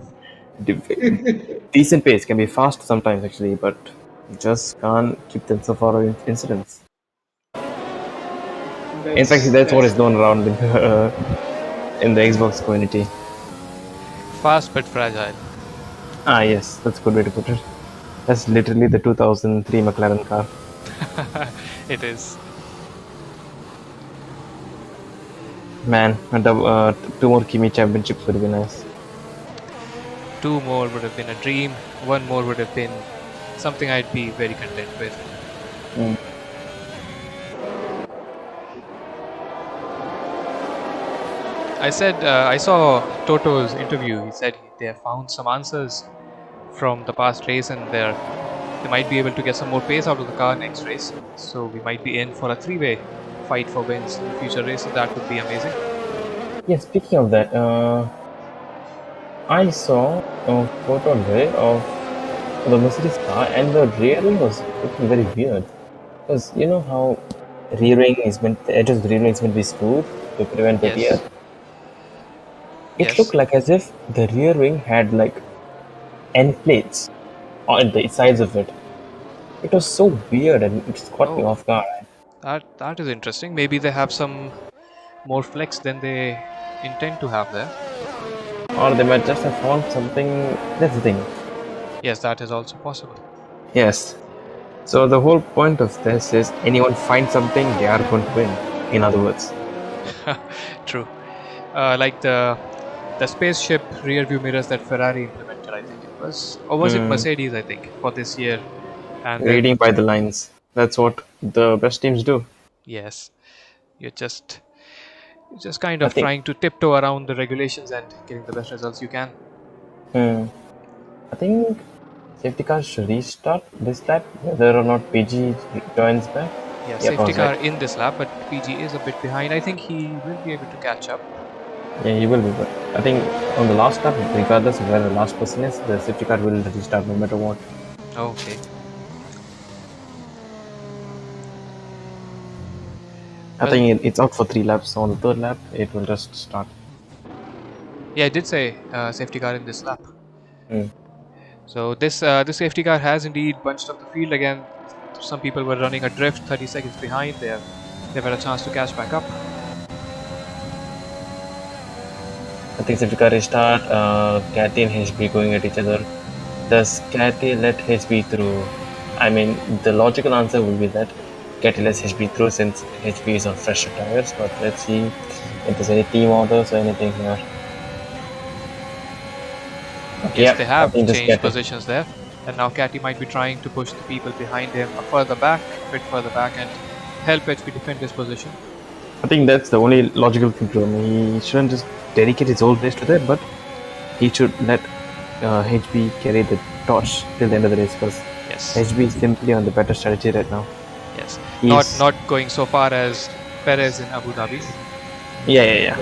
A: Decent pace, can be fast sometimes actually, but just can't keep themselves out of incidents. In fact, that's what is known around in the Xbox community.
B: Fast but fragile.
A: Ah, yes, that's a good way to put it. That's literally the 2003 McLaren car.
B: It is.
A: Man, 2 more Kimi championships would be nice.
B: 2 more would have been a dream. 1 more would have been something I'd be very content with. I saw Toto's interview. He said they have found some answers from the past race, and they might be able to get some more pace out of the car next race. So we might be in for a 3-way fight for wins in future races. That would be amazing.
A: Yeah, speaking of that, I saw a photo today of the Mercedes car, and the rearing was looking very weird. Because you know how rearing is meant, the edge of the rearing is meant to be smooth to prevent the
B: Yes.
A: tear. It
B: Yes.
A: looked like as if the rear wing had like end plates on the sides of it. It was so weird and it caught me
B: Oh.
A: off guard.
B: That is interesting. Maybe they have some more flex than they intend to have there.
A: Or they might just have found something. That's the thing.
B: Yes, that is also possible.
A: Yes. So the whole point of this is anyone finds something, they are going to win. In other words.
B: True. Like the spaceship rear view mirrors that Ferrari implemented, I think it was. Or was it Mercedes, I think, for this year? And
A: Reading by the lines. That's what the best teams do.
B: yes. You're just kind of trying to tiptoe around the regulations and getting the best results you can.
A: I think safety cars should restart this lap, whether or not PG joins back.
B: Yeah, safety car in this lap, but PG is a bit behind. I think he will be able to catch up.
A: Yeah, he will be, but I think on the last lap, regardless of where the last person is, the safety car will restart no matter what.
B: Okay.
A: I think it's out for 3 laps, so on the 3rd lap, it will just start.
B: Yeah, I did say safety car in this lap.
A: Mm.
B: So this safety car has indeed bunched up the field again. Some people were running a drift 30 seconds behind. They've had a chance to catch back up.
A: I think safety car restart, Cathy and HB going at each other. Does Cathy let HB through? I mean, the logical answer would be that Cathy lets HB through since HB is on fresher tires, but let's see if there's any team orders or anything here. Okay,
B: Yes, they have changed positions there, and now Cathy might be trying to push the people behind him a bit further back, and help HB defend his position.
A: I think that's the only logical thing to him. He shouldn't just dedicate his whole race to that, but he should let HB carry the torch till the end of the race, because HB is simply on the better strategy right now.
B: Yes, not going so far as Perez in Abu Dhabi.
A: Yeah.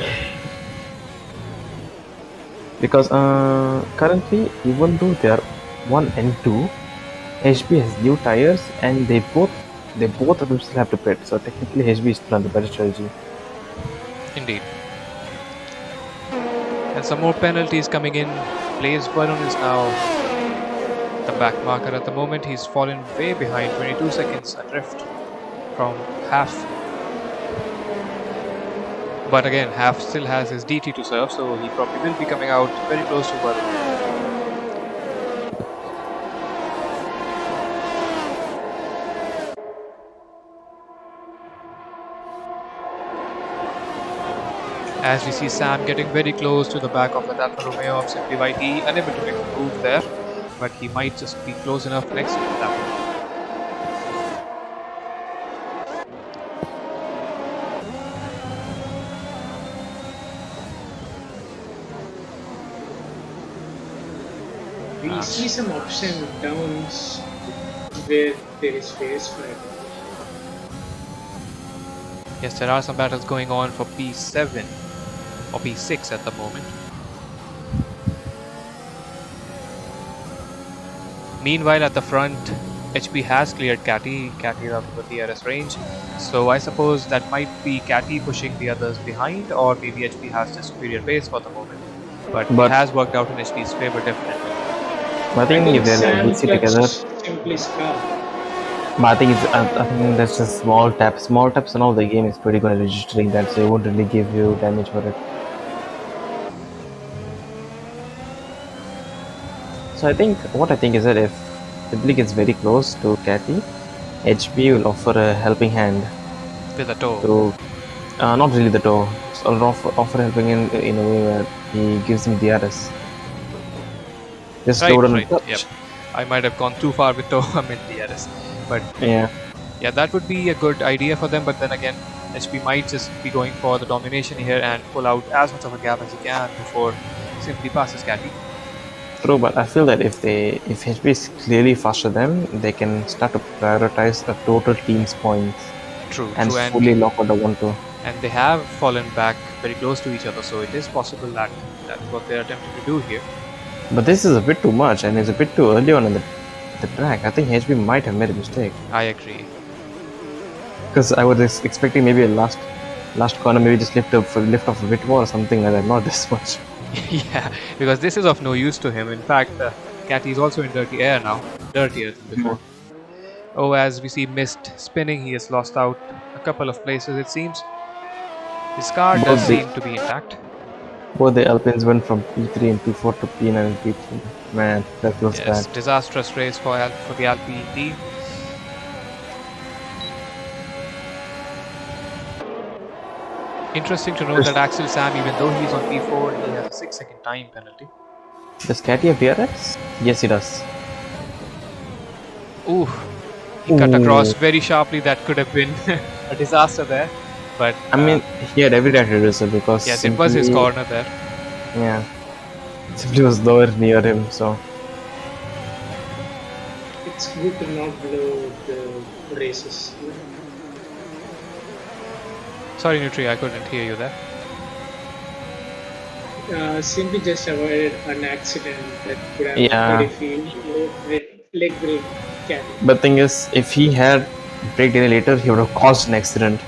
A: Because currently, even though they are 1 and 2, HB has new tires, and they both of them still have to pit. So technically, HB is still on the better strategy.
B: Indeed. And some more penalties coming in. Blaze Balloon is now the back marker at the moment. He's fallen way behind, 22 seconds adrift from half. But again, half still has his DT to serve, so he probably will be coming out very close to Balloon. As we see Sam getting very close to the back of that Alfa Romeo of Simply YT, unable to make a move there, but he might just be close enough next lap.
C: We see some ups and downs where there is face fire.
B: Yes, there are some battles going on for P7 or P6 at the moment. Meanwhile, at the front, HP has cleared Catty. Catty is out of the TRS range. So I suppose that might be Catty pushing the others behind, or maybe HP has just superior pace for the moment. But it has worked out in HP's favor, definitely.
A: I think if they're
C: Sam
A: VC together,
C: simply scar.
A: but I think that's just small taps. Small taps and all the game is pretty good at registering that, so it won't really give you damage for it. So what I think is that if Sibley gets very close to Catty, HP will offer a helping hand.
B: With a toe.
A: To, not really the toe. So offer helping hand in a way where he gives him DRS. Just slow down.
B: Yep. I might have gone too far with toe. I meant DRS. But yeah, that would be a good idea for them. But then again, HP might just be going for the domination here and pull out as much of a gap as he can before Simply passes Catty.
A: True, but I feel that if HP is clearly faster than them, they can start to prioritize the total team's points.
B: True.
A: And fully lock out the 1-2.
B: And they have fallen back very close to each other, so it is possible that that's what they're attempting to do here.
A: But this is a bit too much, and it's a bit too early on in the track. I think HP might have made a mistake.
B: I agree.
A: Because I was expecting maybe a last corner, maybe just lift off a bit more or something like that. Not this much.
B: Yeah, because this is of no use to him. In fact, Catty is also in dirty air now, dirtier than before. Oh, as we see Mist spinning, he has lost out a couple of places, it seems. His car does seem to be intact.
A: Both the Alpines went from P3 and P4 to P9 and P3. Man, that feels bad.
B: Disastrous race for the Alpine team. Interesting to note that Axel Sam, even though he's on P4, he has a 6-second time penalty.
A: Does Catty have DRX? Yes, he does.
B: Ooh, he cut across very sharply. That could have been a disaster there. But
A: I mean, he had every right to do so because
B: yes, it was his corner there.
A: Yeah, Simply was nowhere near him, so
C: it's good to not blow the races.
B: Sorry, Nutria, I couldn't hear you there.
C: Simply just avoided an accident that could have occurred if he leg brake Catty.
A: But thing is, if he had brake delay later, he would have caused an accident.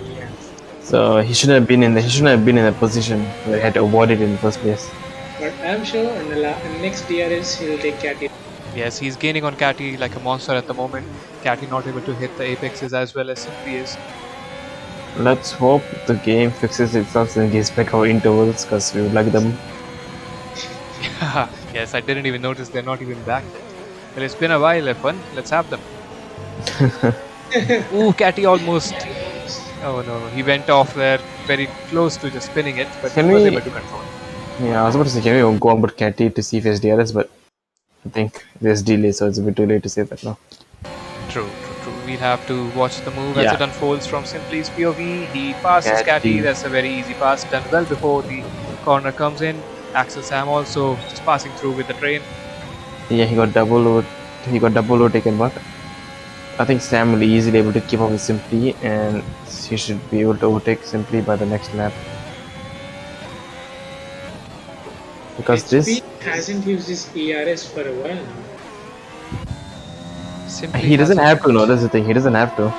C: Yeah.
A: So he shouldn't have been in a position where he had to avoid it in the first place.
C: But I'm sure in the next DRS he'll take Catty.
B: Yes, he's gaining on Catty like a monster at the moment. Catty not able to hit the apexes as well as Simply is.
A: Let's hope the game fixes itself and gives back our intervals because we would like them.
B: Yes, I didn't even notice they're not even back. Well, it's been a while, F1. Let's have them. Ooh, Catty almost. Oh no, he went off there very close to just spinning it, but he was able to control it.
A: Yeah, I was about to say, can we go on about Catty to see if he has DRS, but I think there's delay, so it's a bit too late to say that now.
B: True. We'll have to watch the move as it unfolds from Simply's POV. He passes Catty. That's a very easy pass, done well before the corner comes in. Axel Sam also just passing through with the train.
A: Yeah, he got double overtaken, but I think Sam will be easily able to keep up with Simply, and he should be able to overtake Simply by the next lap. Because
C: HP hasn't used his ERS for a while now.
B: Simply
A: he doesn't have to, no, that's the thing, he doesn't have to.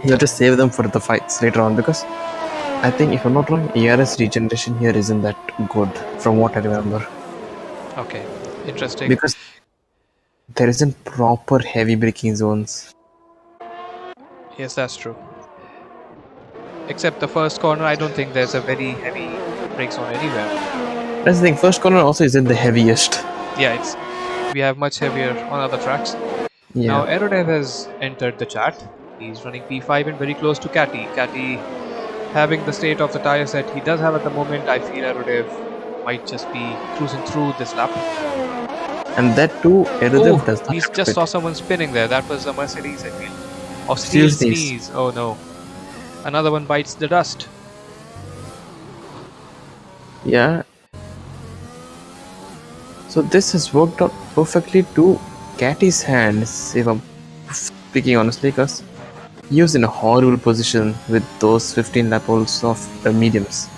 A: He'll just save them for the fights later on, because I think, if I'm not wrong, ERS regeneration here isn't that good, from what I remember.
B: Okay, interesting.
A: Because there isn't proper heavy braking zones.
B: Yes, that's true. Except the first corner, I don't think there's a very heavy brake zone anywhere.
A: That's the thing, first corner also isn't the heaviest.
B: Yeah, we have much heavier on other tracks.
A: Yeah.
B: Now Aerodev has entered the chat. He's running P5 and very close to Catty. Catty, having the state of the tires that he does have at the moment, I feel Aerodev might just be cruising through this lap.
A: And that too, Aerodev
B: Oh,
A: does not
B: he
A: have to
B: just
A: pit.
B: saw someone spinning there. That was a Mercedes, I feel. Or
A: Steel
B: Steel
A: sneeze.
B: Sneeze. Oh no. Another one bites the dust.
A: Yeah. So this has worked out perfectly to Catty's hands, if I'm speaking honestly, because he was in a horrible position with those 15 lap holes of mediums.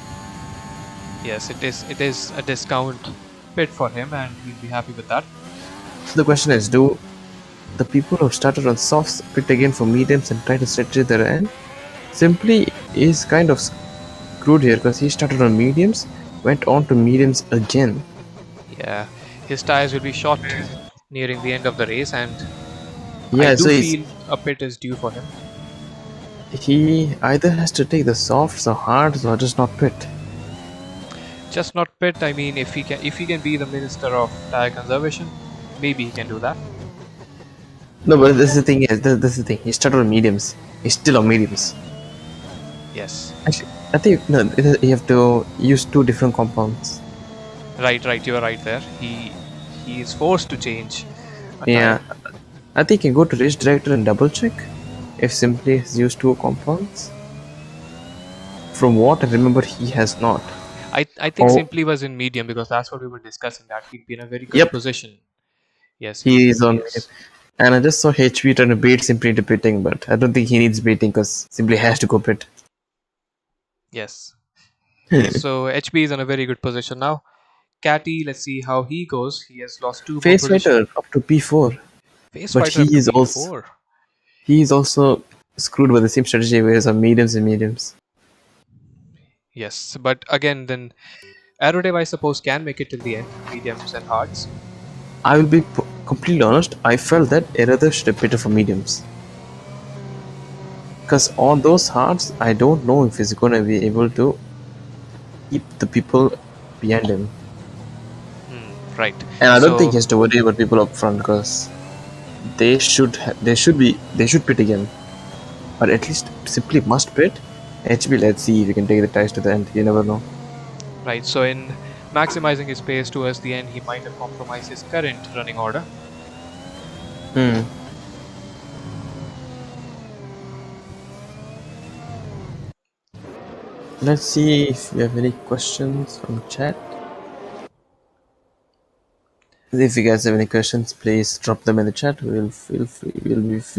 B: Yes, it is a discount pit for him and he'll be happy with that.
A: So the question is, do the people who started on softs pit again for mediums and try to stretch it their end? Simply is kind of screwed here because he started on mediums, went on to mediums again.
B: Yeah, his tires will be short nearing the end of the race and
A: Yeah,
B: I
A: so
B: do feel a pit is due for him.
A: he either has to take the softs or hards or just not pit.
B: Just not pit, I mean if he can be the Minister of Tire Conservation, maybe he can do that.
A: No, but this is the thing. This is the thing. He started on mediums. He's still on mediums.
B: Yes.
A: Actually, I think no. You have to use two different compounds.
B: Right, you are right there. He is forced to change a
A: Yeah,
B: tire.
A: I think you can go to race director and double check if simply has used two compounds. From what I remember, he has not.
B: I think
A: Oh.
B: Simply was in medium because that's what we were discussing, that he'd be in a very good
A: Yep.
B: position. Yes,
A: He is on
B: yes.
A: medium. And I just saw HV trying to bait Simply into pitting, but I don't think he needs baiting because Simply has to go pit.
B: Yes. Yes, so HB is in a very good position now. Catty, let's see how he goes. He has lost two
A: Face
B: pole position.
A: fighter up to P4.
B: Face
A: But
B: fighter up
A: he
B: to
A: is
B: P4.
A: He is also screwed by the same strategy where he's on mediums and mediums.
B: Yes, but again, then Aerodev, I suppose, can make it till the end, mediums and hards.
A: I will be completely honest, I felt that Erather should have pitted for mediums. Because on those hards, I don't know if he's going to be able to keep the people behind him.
B: Right.
A: And I don't think he has to worry about people up front because they should pit again. But at least Simply must pit. HB, let's see if he can take the ties to the end. You never know.
B: Right, so in maximizing his pace towards the end, he might have compromised his current running order.
A: Let's see if we have any questions from chat. If you guys have any questions, please drop them in the chat. We'll feel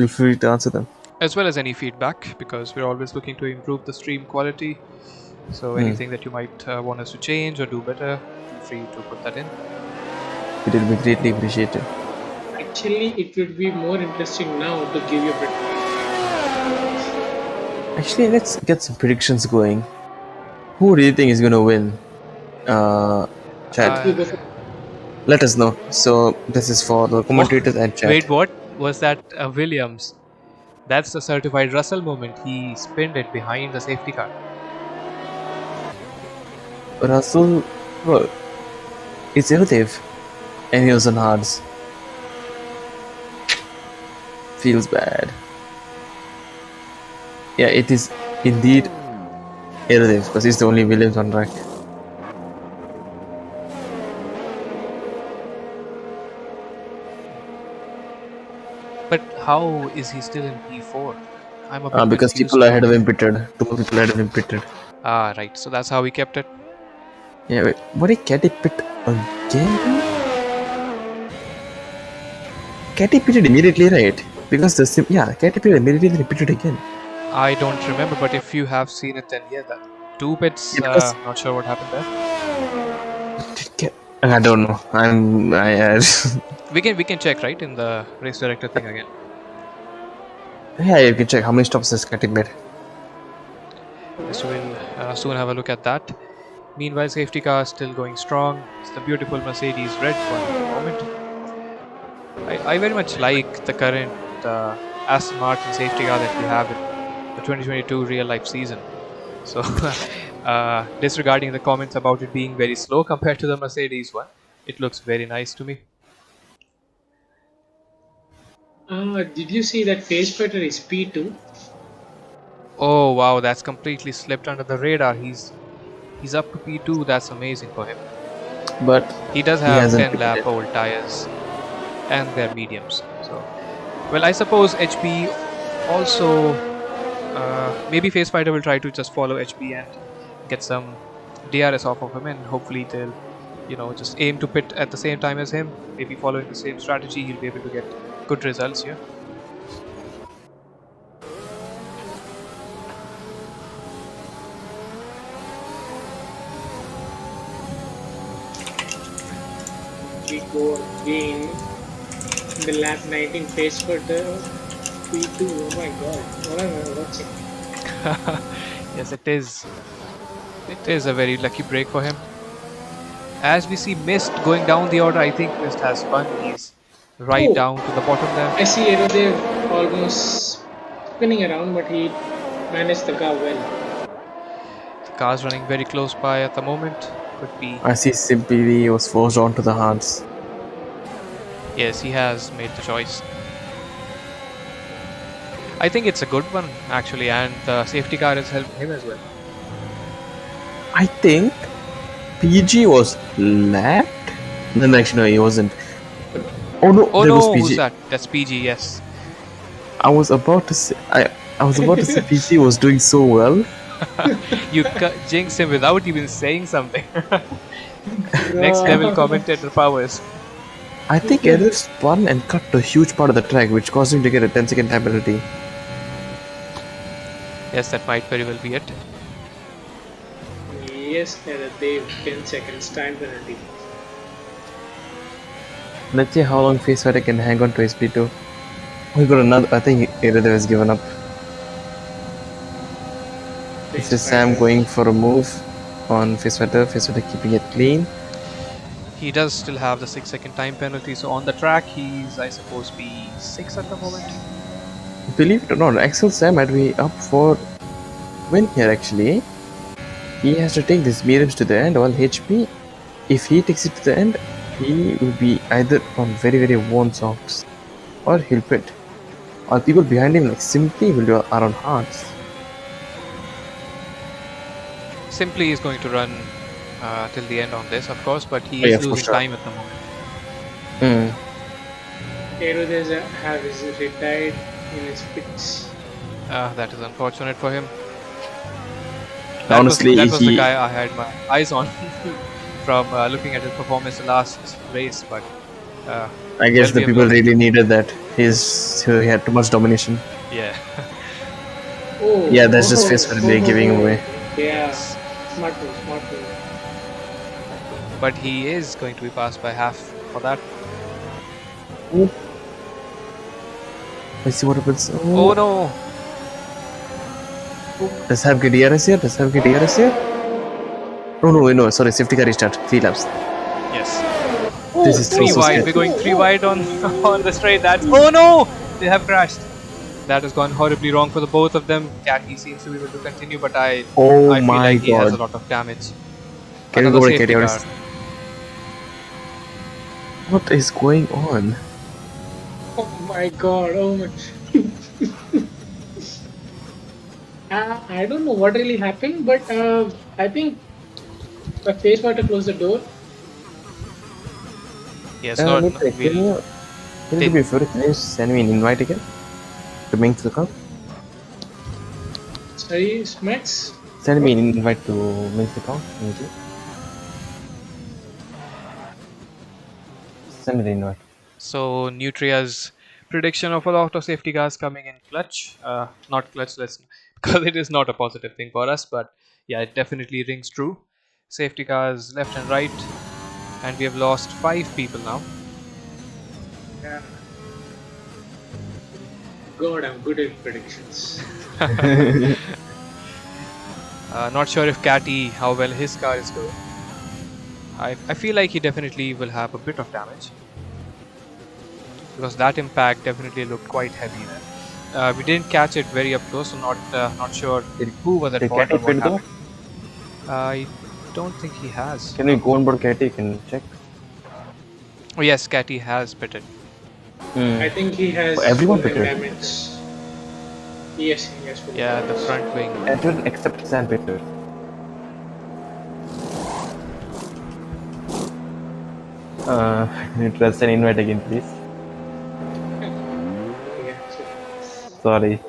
A: free to answer them.
B: As well as any feedback, because we're always looking to improve the stream quality. So anything that you might want us to change or do better, feel free to put that in.
A: It will be greatly appreciated.
C: Actually, it would be more interesting now to give you predictions.
A: Actually, let's get some predictions going. Who do you think is going to win? Chat. Let us know. So this is for the commentators and chat.
B: Wait, what was that? Williams. That's the certified Russell moment. He spinned it behind the safety car.
A: Russell, well, it's Aerodev, and he was on hards. Feels bad. Yeah, it is indeed Aerodev because he's the only Williams on track.
B: But how is he still in P4? I'm a bit
A: because
B: confused.
A: people ahead of him pitted. Two people ahead of him pitted.
B: Ah, right. So that's how we kept it.
A: Yeah, wait. What did Catty pit again? Catty pitted immediately, right? Because Catty pitted immediately, then he pitted again.
B: I don't remember, but if you have seen it, then yeah, that two pits. Not sure what happened there.
A: I don't know.
B: We can check, right, in the race director thing again.
A: Yeah, you can check how many stops has Catty made.
B: So we'll soon have a look at that. Meanwhile, safety car still going strong. It's the beautiful Mercedes red one at the moment. I very much like the current Aston Martin safety car that we have in the 2022 real life season. So disregarding the comments about it being very slow compared to the Mercedes one, it looks very nice to me.
C: Did you see that Face Fighter is P2?
B: Oh wow, that's completely slipped under the radar. He's up to P2. That's amazing for him.
A: But
B: He does
A: he
B: have
A: hasn't
B: 10
A: picked
B: lap
A: it.
B: old tires and they're mediums. So, well, I suppose HB also maybe Face Fighter will try to just follow HB and get some DRS off of him, and hopefully they'll just aim to pit at the same time as him. Maybe following the same strategy, he'll be able to get good results here.
C: We go again in the lap 19 phase for the P2. Oh my god, what am I watching?
B: Yes, it is. It is a very lucky break for him. As we see Mist going down the order, I think Mist has spun. He's right
C: Oh,
B: down to the bottom there.
C: I see Aerodev almost spinning around, but he managed the car well.
B: The car's running very close by at the moment. Could be.
A: I see SimPV was forced onto the hards.
B: Yes, he has made the choice. I think it's a good one actually, and the safety car has helped him as well.
A: I think PG was lapped. No, actually, no, he wasn't. Oh no,
B: Oh
A: there was
B: no,
A: PG.
B: who's that? That's PG, yes.
A: I was about to say, I was about to say PG was doing so well.
B: You jinxed him without even saying something. Next level commentator powers.
A: I think Edith spun and cut a huge part of the track, which caused him to get a 10-second time penalty.
B: Yes, that might very well be it.
C: Yes, Aerodev 10 seconds time penalty.
A: Let's see how long Face Fighter can hang on to his P2. We got another. I think Edith has given up. This is Sam going for a move on Face Fighter. Face Fighter keeping it clean.
B: He does still have the 6-second time penalty, so on the track he's, I suppose, P6 at the moment.
A: Believe it or not, Axel Sam might be up for win here actually. He has to take these mediums to the end, while HP, if he takes it to the end, he will be either on very very worn socks or he'll pit. Or people behind him like Simply will do around hearts.
B: Simply is going to run till the end on this, of course, but he
A: Yeah,
B: is
A: for
B: losing
A: sure.
B: time at the moment.
C: Aerodev has retired in his pits.
B: That is unfortunate for him.
A: Honestly,
B: that was the
A: he-
B: guy I had my eyes on from looking at his performance the last race, but
A: I guess
B: well,
A: the
B: we have
A: people
B: lost.
A: really needed that. He had too much domination.
B: Yeah.
C: Oh,
A: Yeah, that's just Face Fighter giving away.
C: Yeah, smart move, smart move.
B: But he is going to be passed by half for that.
A: Let's see what happens.
B: Oh no!
A: Does Have get DRS here? Does Have get DRS here? No, sorry, safety car restart. 3 laps.
B: Yes.
A: This is
B: 3
A: so
B: wide.
A: scary.
B: We're going 3 wide on the straight. That's oh no! They have crashed. That has gone horribly wrong for the both of them. Catty seems to be able to continue, but I
A: Oh
B: feel
A: my
B: like he has a
A: god.
B: lot of damage.
A: Can you
B: Another
A: go back,
B: safety
A: Katie?
B: car.
A: What is going on?
C: Oh my god, oh my. I don't know what really happened, but I think the face fighter closed the door.
B: Yes, not.
A: Can you do me a favor? Can you send me an invite again? To Ming's account?
C: Sorry, Max.
A: Send me an invite to Ming's account. Thank you. Send me the invite.
B: So Nutria's prediction of a lot of safety cars coming in clutch, not clutchless, because it is not a positive thing for us, but yeah, it definitely rings true. Safety cars left and right, and we have lost 5 people now.
C: Yeah. God, I'm good at predictions.
B: Not sure if Catty, how well his car is doing. I feel like he definitely will have a bit of damage, because that impact definitely looked quite heavy there. We didn't catch it very up close, so not sure who was at fault or what happened. I don't think he has.
A: Can we go on board Katie? Can check?
B: Oh yes, Catty has pitted.
C: I think he has
A: Everyone
C: full
A: pitted.
C: damage. Yes, yes.
B: Yeah, the front wing.
A: Everyone except Sandpaper. Trust and invite again, please.
C: Yeah, so
A: Sorry.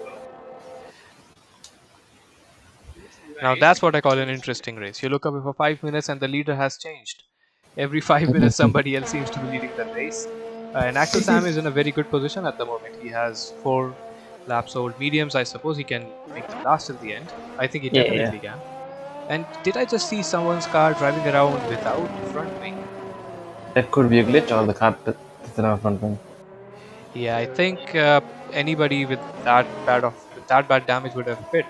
B: Now
C: nice.
B: that's what I call an interesting race. You look up for 5 minutes and the leader has changed. Every 5 minutes somebody else seems to be leading the race. And Axel Sam is in a very good position at the moment. He has 4 laps old mediums. I suppose he can make them last till the end. I think he
A: Yeah, yeah.
B: definitely can. And did I just see someone's car driving around without front wing?
A: That could be a glitch or the car doesn't have a front wing.
B: Yeah, I think anybody with that bad damage would have pit.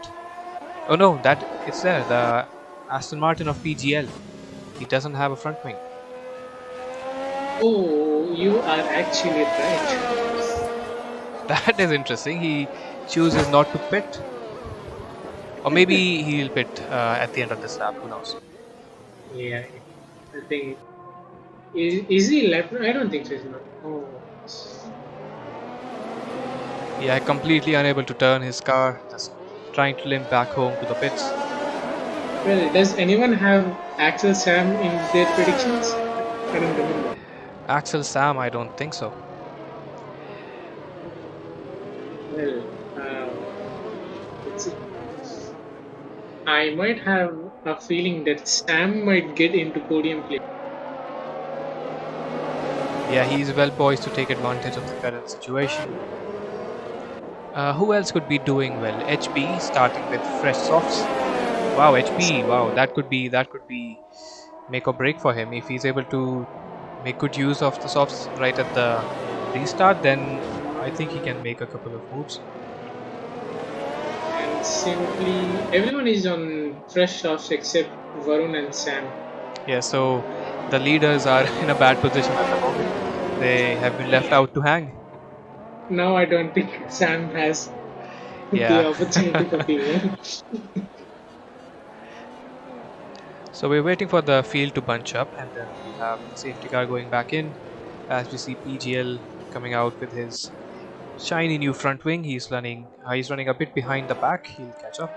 B: Oh no, that it's there. The Aston Martin of PGL. He doesn't have a front wing.
C: Oh, you are actually right.
B: That is interesting. He chooses not to pit, or maybe he'll pit at the end of this lap. Who knows?
C: Yeah, I think. Is he left? I don't think so. He's not. Oh.
B: Yeah, completely unable to turn his car. Just trying to limp back home to the pits.
C: Well, does anyone have Axel Sam in their predictions? I don't remember.
B: Axel Sam, I don't think so.
C: Well, let's see. I might have a feeling that Sam might get into podium play.
B: Yeah, he's well poised to take advantage of the current situation. Who else could be doing well? HB starting with fresh softs. Wow, HB. Wow, that could be make or break for him if he's able to make good use of the softs right at the restart. Then I think he can make a couple of moves.
C: And simply, everyone is on fresh softs except Varun and Sam.
B: Yeah, so the leaders are in a bad position at the moment. They have been left out to hang.
C: Now I don't think Sam has the
B: Yeah.
C: opportunity for P1.
B: So we're waiting for the field to bunch up, and then we have the safety car going back in. As we see PGL coming out with his shiny new front wing. He's running a bit behind the pack. He'll catch up.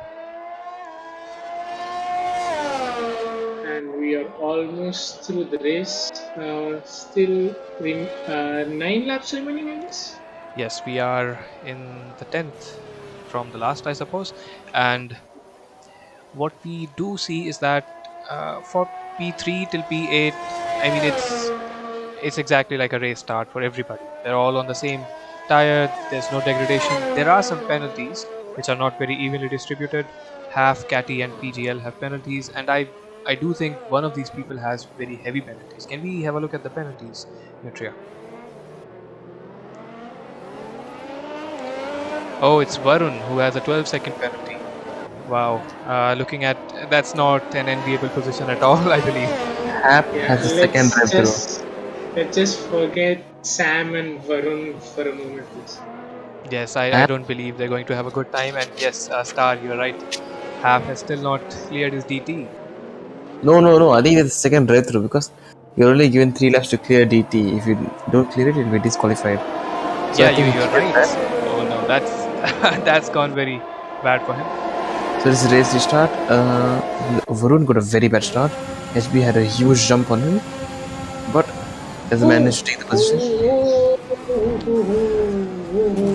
C: And we are almost through the race. Still 9 laps remaining, I guess.
B: Yes, we are in the 10th from the last, I suppose. And what we do see is that for P3 till P8, I mean it's exactly like a race start for everybody. They're all on the same tire. There's no degradation. There are some penalties which are not very evenly distributed. Half Catty and PGL have penalties, and I do think one of these people has very heavy penalties. Can we have a look at the penalties, Nutria? Oh, it's Varun who has a 12-second penalty. Wow, looking at that's not an enviable position at all, I believe.
A: Hap has a second drive through.
C: Let's just forget Sam and Varun for a moment, please.
B: Yes, I don't believe they're going to have a good time. And yes, Star, you're right. Hap has still not cleared his DT.
A: No. I think it's the second drive through because you're only given 3 laps to clear DT. If you don't clear it, you'll be disqualified. So
B: yeah,
A: I think
B: you're right. Oh no, that's that's gone very bad for him.
A: So this race restart. Varun got a very bad start. HB had a huge jump on him, but doesn't manage to take the position.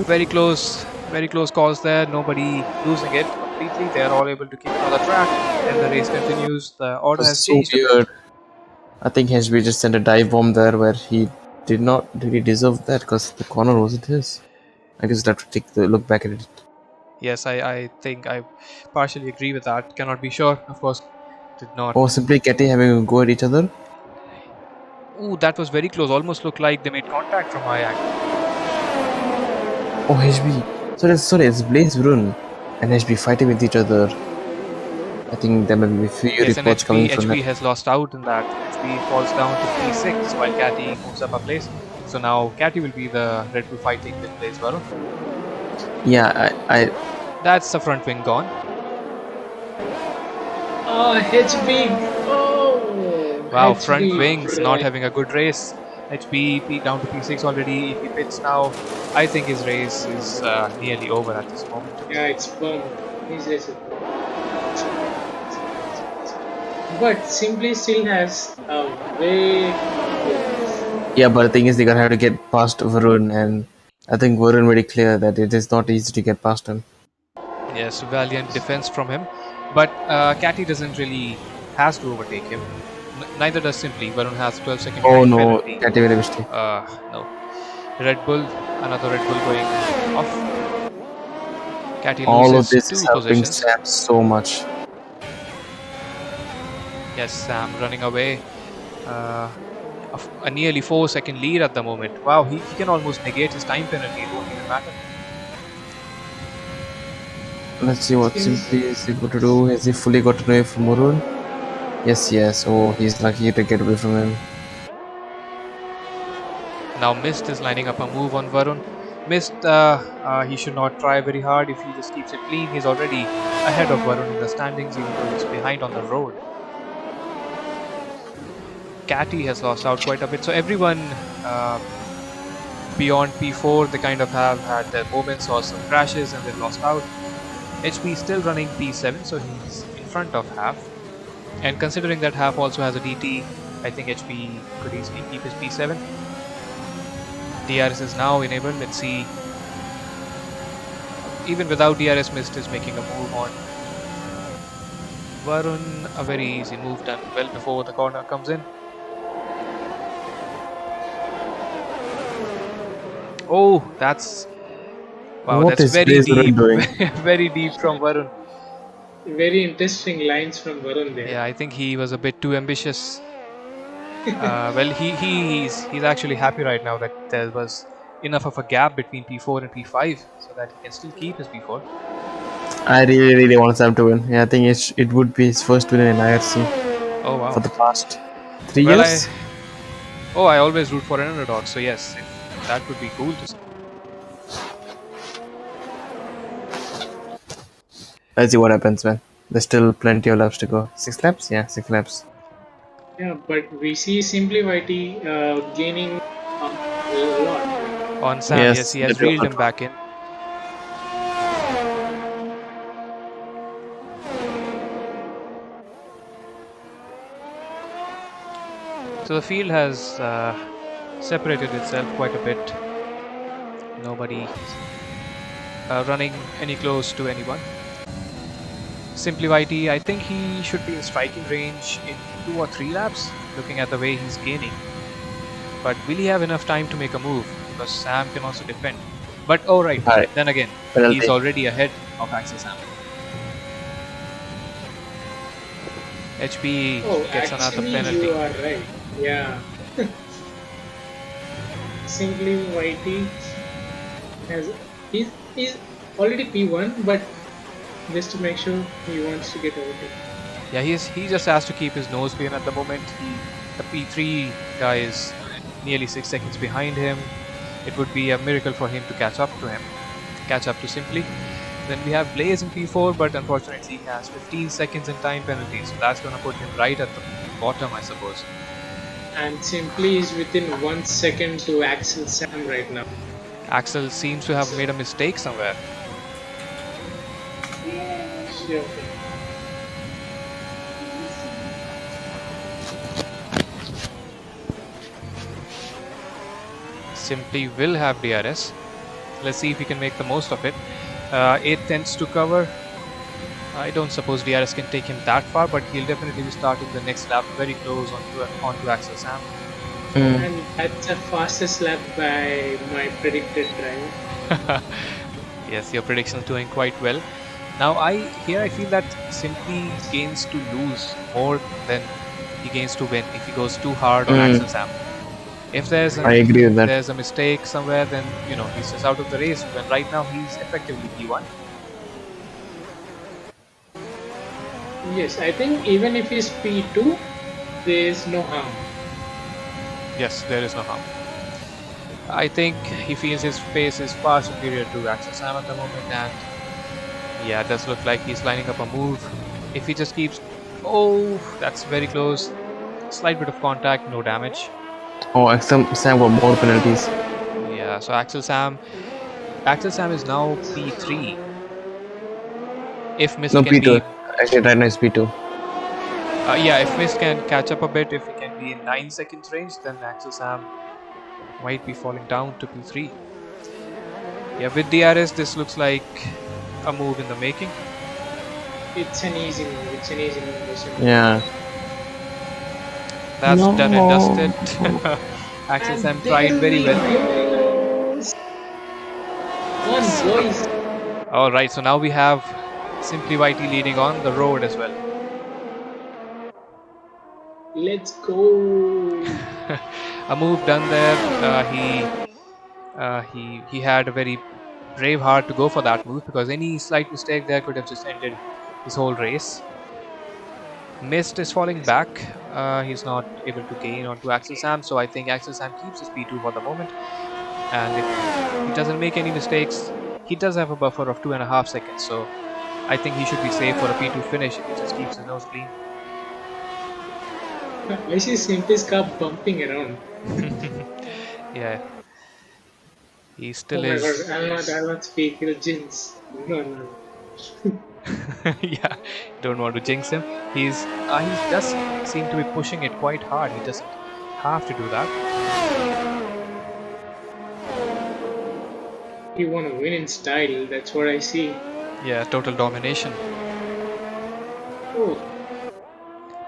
B: Very close calls there. Nobody losing it completely. They are all able to keep it on the track, and the race continues. The order has changed.
A: So weird. I think HB just sent a dive bomb there where he did not really deserve that because the corner wasn't his. I guess we'll have to take the look back at it.
B: Yes, I think I partially agree with that. Cannot be sure, of course. Did not.
A: Or simply Katie having a go at each other.
B: Ooh, that was very close. Almost looked like they made contact from my angle.
A: Oh, HB. Sorry, it's Blaze Varun and HB fighting with each other. I think there may be a few reports coming from
B: HB has lost out in that. HB falls down to P6 while Catty moves up a place. So now Catty will be the Red Bull fighting with Blaze Varun.
A: Yeah,
B: That's the front wing gone.
C: Oh, HB. Oh.
B: Wow,
C: HB.
B: front wings not having a good race. HP down to P6 already. If he pits now, I think his race is nearly over at this moment.
C: Yeah, it's bombed. His race is bombed. But Simply still has a way.
A: Yeah, but the thing is, they're gonna have to get past Varun, and I think Varun made it clear that it is not easy to get past him.
B: Yes, valiant defense from him. But Catty doesn't really has to overtake him. Neither does Simply. Varun has 12-second
A: Oh
B: time
A: no,
B: penalty.
A: Catty very mistake.
B: No. Red Bull, another Red Bull going off. Catty
A: All of
B: loses
A: this
B: 2
A: is helping
B: positions.
A: Sam so much.
B: Yes, Sam running away. A nearly 4-second lead at the moment. Wow, he can almost negate his time penalty. It won't even matter.
A: Let's see what Simply is able to do. Has he fully gotten away from Varun? Yes. Oh, he's lucky to get away from him.
B: Now Mist is lining up a move on Varun. Mist, he should not try very hard. If he just keeps it clean, he's already ahead of Varun in the standings, even though he's behind on the road. Catty has lost out quite a bit. So everyone beyond P4, they kind of have had their moments or some crashes and they've lost out. HP is still running P7, so he's in front of Half. And considering that Half also has a DT, I think HP could easily keep his P7. DRS is now enabled. Let's see. Even without DRS, Mist is making a move on Varun. A very easy move done well before the corner comes in. Oh, that's wow!
A: What
B: That's
A: is
B: very
A: Varun
B: deep,
A: doing?
B: very deep from Varun.
C: Very interesting lines from Varun there.
B: Yeah, I think he was a bit too ambitious. Well, he's actually happy right now that there was enough of a gap between P4 and P5, so that he can still keep his P4.
A: I really want Sam to win. Yeah, I think it would be his first win in IRC
B: Oh wow!
A: for the past 3
B: Well,
A: years.
B: I always root for an underdog, so yes, that would be cool to see.
A: Let's see what happens, man. There's still plenty of laps to go. 6 laps? Yeah, 6 laps.
C: Yeah, but we see Simply Whitey gaining a lot.
B: On Sam, yes, he has reeled him back in. So the field has separated itself quite a bit. Nobody running any close to anyone. Simply YT, I think he should be in striking range in 2 or 3 laps, looking at the way he's gaining. But will he have enough time to make a move? Because Sam can also defend. But oh right, then again,
A: penalty.
B: He's already ahead of Axel Sam. HP gets another penalty.
C: You are right. Yeah. Simply Whitey has he's already P1, but just to make sure he wants to get overtaken.
B: Yeah, he just has to keep his nose clean at the moment. The P3 guy is nearly 6 seconds behind him. It would be a miracle for him to catch up to Simply. Then we have Blaze in P4, but unfortunately he has 15 seconds in time penalty, so that's going to put him right at the bottom, I suppose.
C: And Simply is within 1 second to Axel Sam right now.
B: Axel seems to have made a mistake somewhere.
C: Sure.
B: Simply will have DRS. Let's see if he can make the most of it. 8/10 to cover. I don't suppose DRS can take him that far, but he'll definitely be starting the next lap very close onto Axel Sam.
C: And that's the fastest lap by my predicted driver.
B: Yes, your prediction is doing quite well. Now I feel that Simply gains to lose more than he gains to win if he goes too hard on Axel Sam. If
A: I agree with that.
B: there's a mistake somewhere, then he's just out of the race. But right now he's effectively P1.
C: Yes, I think even if he's P2, there is no harm.
B: Yes, there is no harm. I think he feels his pace is far superior to Axel Sam at the moment, and yeah, it does look like he's lining up a move. If he just keeps... Oh, that's very close. Slight bit of contact, no damage.
A: Oh, Sam got more penalties.
B: Yeah, so Axel Sam is now P3. If Mist
A: No,
B: can
A: P2.
B: be,
A: Actually, right now it's P2.
B: yeah, if Mist can catch up a bit, if he can be in 9 seconds range, then Axel Sam might be falling down to P3. Yeah, with DRS, this looks like a move in the making.
C: It's an easy move. It's an easy move.
A: Yeah.
B: That's
A: No.
B: done and dusted. Axel
C: And
B: Sam
C: there
B: tried very
C: we
B: well.
C: go. One boys.
B: Alright, so now we have Simply Whitey leading on the road as well.
C: Let's go.
B: A move done there. He had a very brave heart to go for that move, because any slight mistake there could have just ended his whole race. Mist is falling back. He's not able to gain onto Axel Sam, so I think Axel Sam keeps his P2 for the moment. And if he doesn't make any mistakes, he does have a buffer of 2.5 seconds, so I think he should be safe for a P2 finish if he just keeps his nose clean.
C: I see Simply's car bumping around.
B: Yeah. He still
C: Oh my
B: is.
C: god, I'll not speak. He'll jinx. No.
B: Yeah, don't want to jinx him. He does seem to be pushing it quite hard. He doesn't have to do that.
C: He want to win in style. That's what I see.
B: Yeah, total domination.
C: Oh,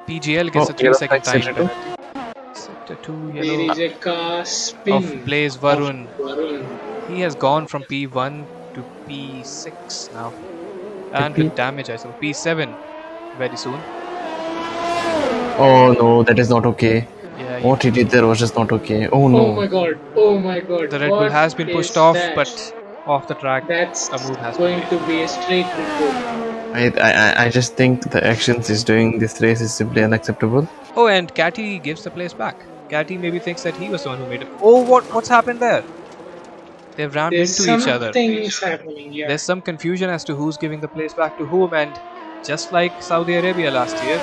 B: PGL gets a 3-second time penalty. Sector 2
C: there
B: yellow
C: is a car spin
B: of Blaze Varun.
C: Varun.
B: He has gone from P1 to P6 now. And with damage, I suppose. P7 very soon.
A: Oh no, that is not okay.
B: Yeah,
A: What he did there was just not okay. Oh no.
C: Oh my god.
B: the Red Bull
C: What
B: has been pushed
C: is
B: off,
C: that?
B: but off the track,
C: That's
B: a move has
C: going
B: been
C: to
B: made.
C: be a straight report.
A: I just think the actions he's doing this race is simply unacceptable.
B: Oh, and Catty gives the place back. Catty maybe thinks that he was the one who made it. Oh, what's happened there? They've rammed
C: There's
B: into each other.
C: something's happening. Yeah.
B: There's some confusion as to who's giving the place back to whom, and just like Saudi Arabia last year,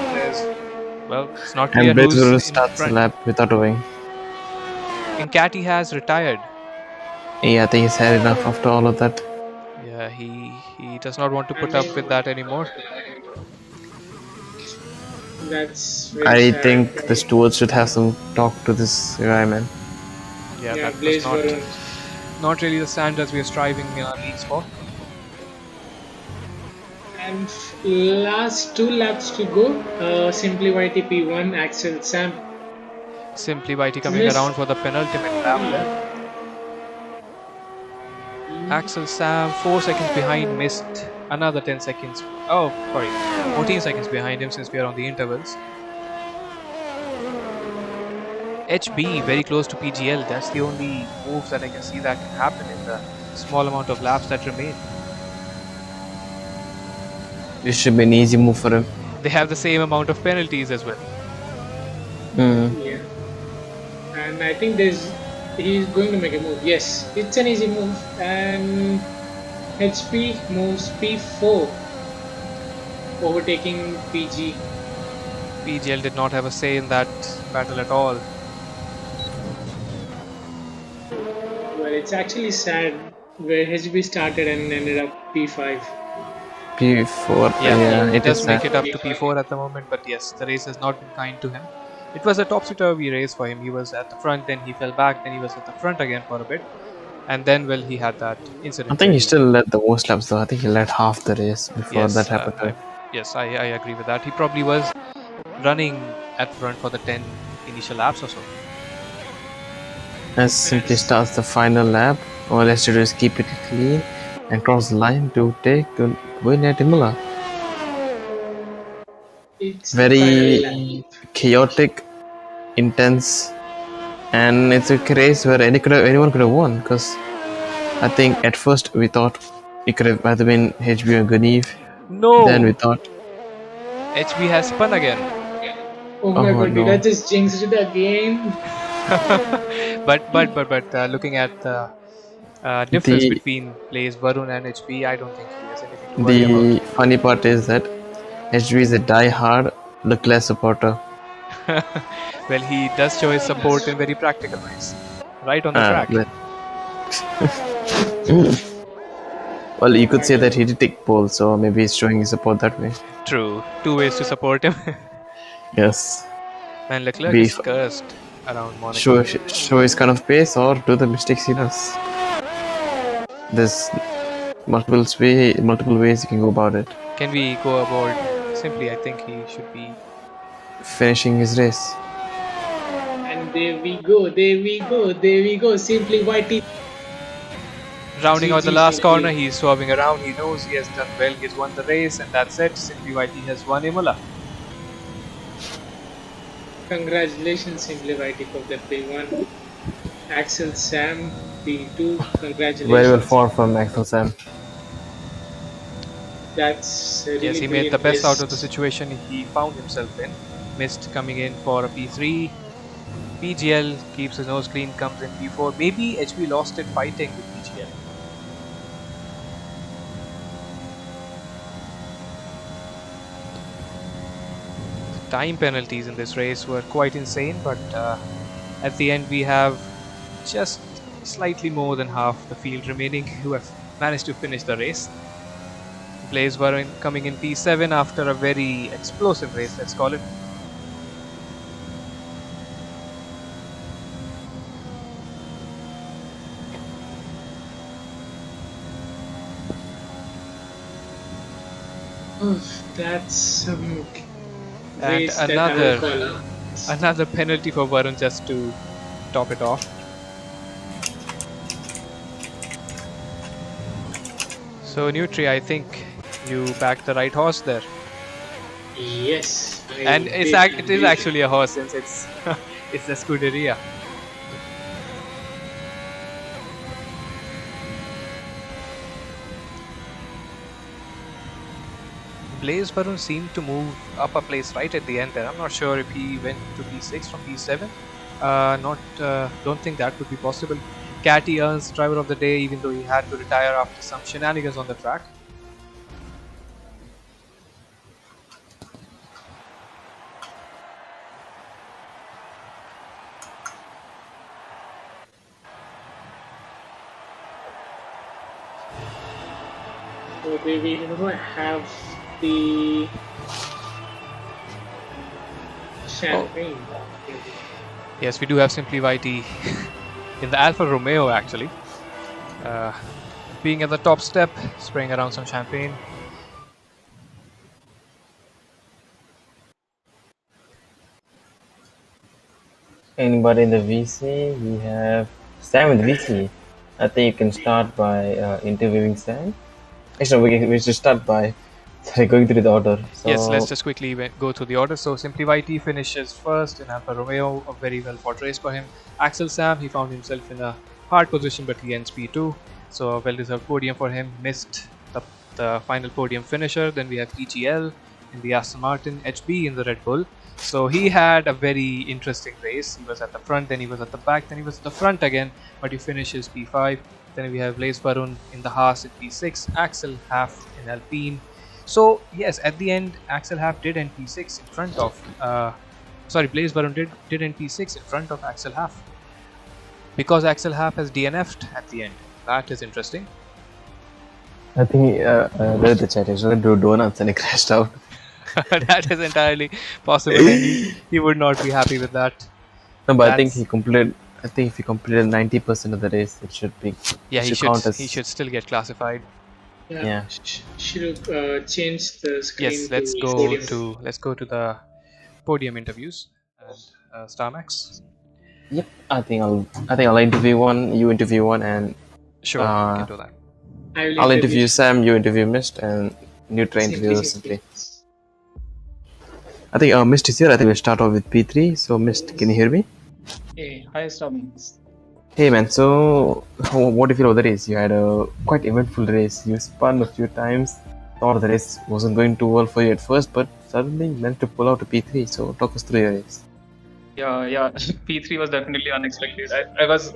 B: it's not clear
A: And Blaze
B: who's
A: Varun
B: in
A: starts the
B: front.
A: lap without a wing.
B: And Catty has retired.
A: Yeah, I think he's had enough after all of that.
B: Yeah, he does not want to put up with that anymore.
C: That's very
A: I
C: sad,
A: think
C: right?
A: the stewards should have some talk to this guy, man.
B: Yeah,
C: Yeah,
B: that was
C: Blaze Varun.
B: not really the standards we are striving in our leagues for.
C: And last 2 laps to go. Simply YTP1, Axel Sam.
B: Simply Whitey coming
C: Miss.
B: around for the penultimate lap there. Axel Sam 4 seconds behind, missed another 10 seconds. 14 seconds behind him since we are on the intervals. HB very close to PGL. That's the only move that I can see that can happen in the small amount of laps that remain.
A: This should be an easy move for him.
B: They have the same amount of penalties as well.
C: Yeah. And I think he's going to make a move. Yes, it's an easy move. And HP moves P4, overtaking PG.
B: PGL did not have a say in that battle at all.
C: Well, it's actually sad where HB started and ended up P5.
A: P4.
B: Yeah, he
A: it
B: does
A: is
B: make
A: sad.
B: it up to P4 at the moment, but yes, the race has not been kind to him. It was a topsy-turvy race for him. He was at the front, then he fell back, then he was at the front again for a bit, and then he had that incident.
A: I think he still led the most laps though. I think he led half the race before that happened.
B: Yes, I agree with that. He probably was running at front for the 10 initial laps or so.
A: As simply starts the final lap. All he has to do is keep it clean and cross the line to take the win at Imola.
C: It's
A: Very chaotic, intense, and it's a race where anyone could have won. Because I think at first we thought it could have either been HB or Guneve.
B: No.
A: Then we thought
B: HB has spun again.
C: Oh my god!
A: no.
C: Did I just jinx it again?
B: but looking at the difference between Blaze Varun and HB, I don't think he has anything to worry about.
A: The funny part is that HB is a die-hard Leclerc supporter.
B: Well, he does show his support in very practical ways. Right on the track.
A: Well, you could say that he did take pole, so maybe he's showing his support that way.
B: True. 2 ways to support him.
A: Yes.
B: Man, Leclerc
A: Be
B: is cursed around
A: show
B: Monaco.
A: show his kind of pace or do the mistakes he does. There's multiple ways you can go about it.
B: Can we go aboard? Simply, I think he should be
A: Finishing his race.
C: And there we go. Simply YT.
B: rounding out the
C: GG,
B: last
C: Simply.
B: corner. He's swerving around. He knows he has done well. He's won the race, and that's it. Simply YT has won Imola.
C: Congratulations, Simply YT, for the P1. Axel Sam, P2. Congratulations.
A: Very well fought from Axel Sam.
C: That's really
B: Yes, he made the
C: brilliant
B: best out
C: race.
B: of the situation he found himself in. Missed coming in for a P3. PGL keeps his nose clean, comes in P4. Maybe HB lost it fighting with PGL. Time penalties in this race were quite insane, but at the end we have just slightly more than half the field remaining who have managed to finish the race. Blaze were coming in P7 after a very explosive race, let's call it.
C: That's some
B: And
C: race that I would call.
B: another penalty for Varun just to top it off. So Nutria, I think you backed the right horse there.
C: Yes.
B: And it is actually a horse since it's it's the Scuderia. Blaze Varun seemed to move up a place right at the end there. I'm not sure if he went to P6 from P7. Don't think that would be possible. Catty earns driver of the day even though he had to retire after some shenanigans on the track.
C: So we have the champagne.
B: Yes, we do have Simply YT in the Alfa Romeo actually. Being at the top step, spraying around some champagne.
A: Anybody in the VC? We have Sam in the VC. I think you can start by interviewing Sam. Actually, we should start by going through the order. So,
B: Yes, let's just quickly go through the order. So Simply YT finishes first in Alfa Romeo, a very well fought race for him. Axel Sam, he found himself in a hard position, but he ends P2. So a well-deserved podium for him. Missed the final podium finisher. Then we have EGL in the Aston Martin, HB in the Red Bull. So he had a very interesting race. He was at the front, then he was at the back, then he was at the front again, but he finishes P5. Then we have Blaze Varun in the Haas in P6, Axel Half in Alpine. So yes, at the end, Axel Half did end P6 in front of. Blaze Varun did end P6 in front of Axel Half because Axel Half has DNF'd at the end. That is interesting.
A: I think read the chat. He's going to do donuts and he crashed out.
B: That is entirely possible, and he would not be happy with that.
A: No, but I
B: That's-
A: think he completed. I think if he completed 90% of the race, it should be.
B: Yeah,
A: it
B: he
A: count as-
B: should still get classified.
A: Yeah.
C: Should change the screen.
B: Yes, let's go to the podium interviews and Starmax.
A: Yep. I think I'll interview one. You interview one, and
B: Sure, we can do that.
A: I'll interview Sam. You interview Mist, and Nutria interview
C: Simply.
A: I think Mist is here. I think we'll start off with P3. So Mist, can you hear me?
E: Hey, hi Starmax.
A: Hey man, so what do you feel of the race? You had a quite eventful race. You spun a few times. Thought the race wasn't going too well for you at first, but suddenly managed to pull out a P3. So talk us through your race.
E: Yeah. P3 was definitely unexpected. I was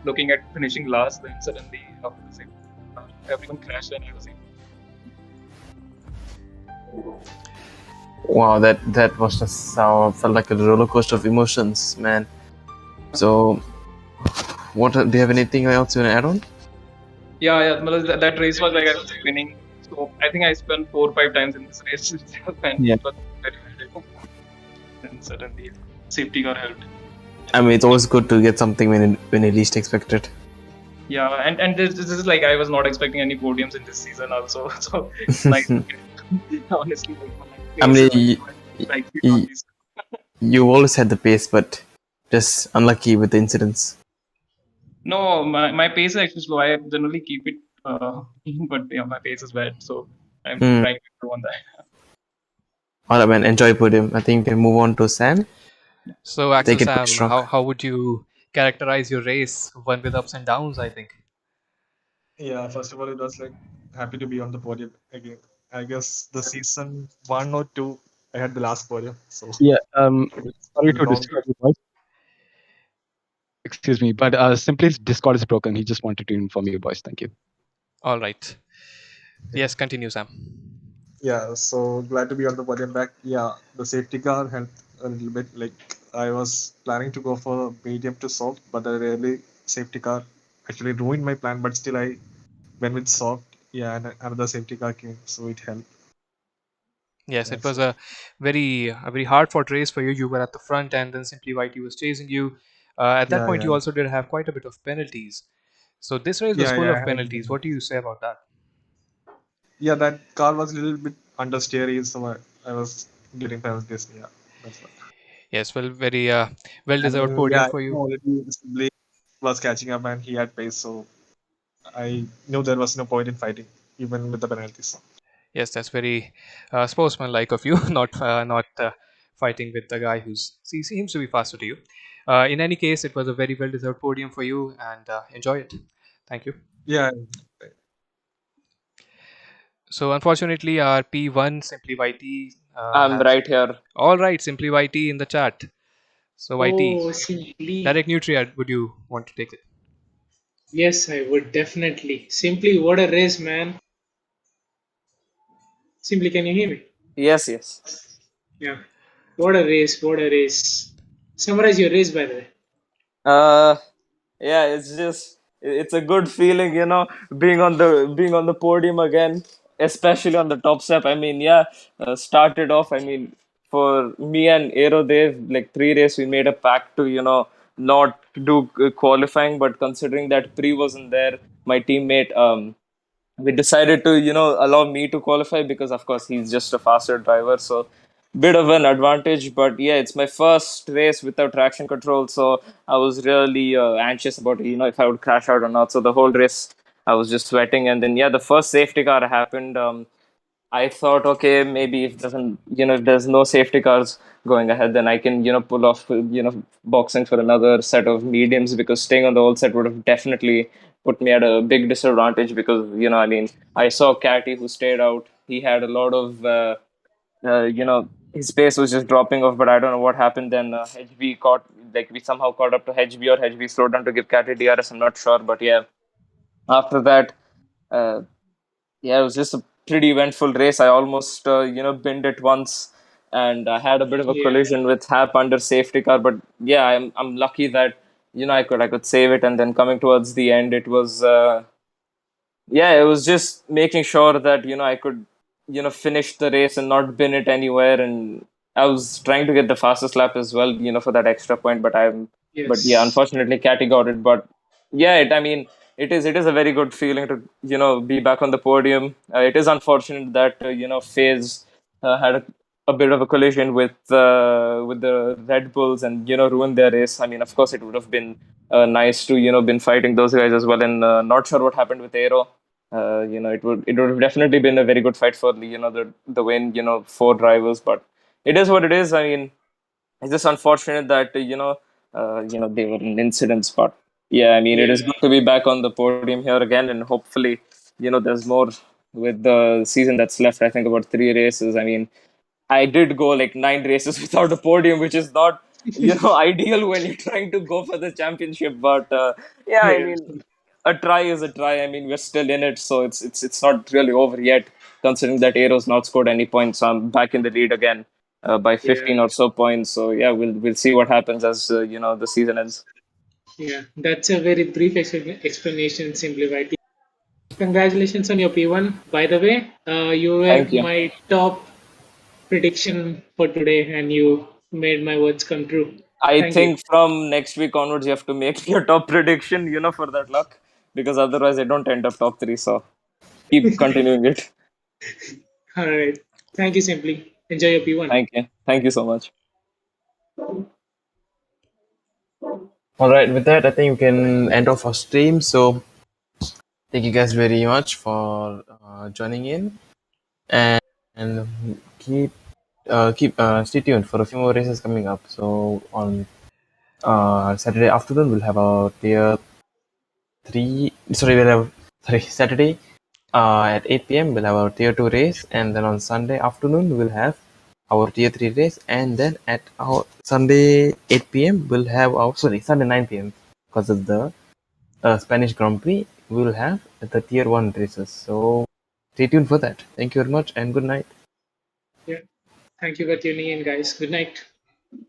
E: looking at finishing last, then suddenly after the second, everyone crashed and I was able.
A: Wow, that must have felt like a roller coaster of emotions, man. So, do you have anything else you want to add on?
E: Yeah. That race was like I was spinning. So I think I spun 4 or 5 times in this race itself, and
A: Yeah.
E: it was very good. Then suddenly, safety car helped.
A: I mean, it's always good to get something when you least expect it.
E: Yeah, and this is like I was not expecting any podiums in this season also. So it's nice to get honestly like my
A: I
E: pace
A: mean,
E: is like on these.
A: you always had the pace, but just unlucky with the incidents.
E: No, my pace is actually slow. I generally keep it, but yeah, my pace is bad. So I'm trying to improve on that.
A: All right, man. Enjoy podium. I think we can move on to Sam.
B: So, Axel
A: Take it,
B: Sam,
A: Shrock.
B: how would you characterize your race? One with ups and downs, I think.
F: Yeah, first of all, it was like happy to be on the podium again. I guess the season 1 or 2, I had the last podium, so
G: Yeah,
F: it's
G: sorry to
F: long.
G: disturb you, boys. Excuse me, but simply his Discord is broken. He just wanted to inform you, boys. Thank you.
B: All right. Yes, continue, Sam.
F: Yeah, so glad to be on the podium back. Yeah, the safety car helped a little bit. Like I was planning to go for medium to soft, but the really safety car actually ruined my plan. But still, I went with soft. Yeah, and another safety car came, so it helped.
B: Yes, it
F: That's
B: was
F: it.
B: a very hard fought race for you. You were at the front, and then Simply Whitey was chasing you. At that
F: Yeah,
B: point,
F: yeah,
B: you also did have quite a bit of penalties. So this race was
F: yeah,
B: full
F: yeah.
B: of penalties. What do you say about that?
F: Yeah, that car was a little bit understeery, so I was getting penalties. Yeah, that's what.
B: Yes, well, very well
F: And
B: deserved
F: then, yeah,
B: podium
F: I
B: for you.
F: know already Mr. Blake was catching up and he had pace, so I knew there was no point in fighting, even with the penalties.
B: Yes, that's very sportsmanlike of you, not fighting with the guy who's seems to be faster to you. In any case, it was a very well deserved podium for you, and enjoy it. Thank you.
F: Yeah,
B: So unfortunately, our P1 Simply YT
H: I'm
B: has
H: right here.
B: all right. Simply YT in the chat. So YT,
C: Oh, simply.
B: DirectNutria, would you want to take it?
C: Yes, I would definitely. Simply, what a race, man. Simply, can you hear me?
H: Yes, yes.
C: Yeah. What a race. What a race. Summarize your race, by the way.
H: Uh, yeah, it's a good feeling, being on the podium again, especially on the top step. I mean, yeah, started off. I mean, for me and Aero, they like pre-race, we made a pact to not do qualifying, but considering that pre wasn't there, my teammate we decided to allow me to qualify because of course he's just a faster driver, so bit of an advantage. But yeah, it's my first race without traction control, so I was really anxious about if I would crash out or not. So the whole race I was just sweating, and then yeah, the first safety car happened. I thought, okay, maybe if there's no safety cars going ahead, then I can, pull off, boxing for another set of mediums, because staying on the old set would have definitely put me at a big disadvantage because, I mean, I saw Catty who stayed out. He had a lot of, his pace was just dropping off, but I don't know what happened then. HB we somehow caught up to HB, or HB slowed down to give Catty DRS. I'm not sure, but yeah, after that, uh, yeah, it was just a pretty eventful race. I almost, binned it once, and I had a bit of a
C: Yeah.
H: collision with Hap under safety car. But yeah, I'm lucky that I could save it. And then coming towards the end, it was yeah, it was just making sure that I could finish the race and not bin it anywhere. And I was trying to get the fastest lap as well, for that extra point. But yeah,
C: Yes.
H: unfortunately, Catty got it. But yeah, I mean, it is a very good feeling to be back on the podium. It is unfortunate that FaZe had a bit of a collision with the Red Bulls and ruined their race. I mean, of course, it would have been nice to been fighting those guys as well. And not sure what happened with Aero. It would have definitely been a very good fight for the win. Four drivers, but it is what it is. I mean, it's just unfortunate that they were in incidents, but yeah, I mean, it is
C: Yeah.
H: good to be back on the podium here again, and hopefully, there's more with the season that's left. I think about 3 races. I mean, I did go like 9 races without a podium, which is not ideal when you're trying to go for the championship. But yeah, I
C: Yeah.
H: mean, a try is a try. I mean, we're still in it, so it's not really over yet. Considering that Aero's not scored any points, so I'm back in the lead again by 15
C: Yeah,
H: or so points. So yeah, we'll see what happens as the season ends.
C: yeah. That's a very brief explanation, simplified. Congratulations on your P1. By the way, you were
H: Thank you.
C: my top prediction for today, and you made my words come true.
H: I
C: Thank you.
H: think from next week onwards, you have to make your top prediction, for that luck, because otherwise I don't end up top three. So keep continuing it.
C: All right. Thank you, Simply. Enjoy your P1.
H: Thank you so much.
A: All right, with that, I think we can end off our stream. So thank you guys very much for joining in, and stay tuned for a few more races coming up. So on Saturday afternoon, we'll have our tier three. Sorry, Saturday at 8 p.m. we'll have our tier 2 race, and then on Sunday afternoon we'll have our tier 3 race, and then at our Sunday 8 p.m. we'll have our Sunday 9 p.m. because of the Spanish Grand Prix. We will have the tier 1 races. So stay tuned for that. Thank you very much and good night.
C: Yeah. Thank you for tuning in, guys. Good night.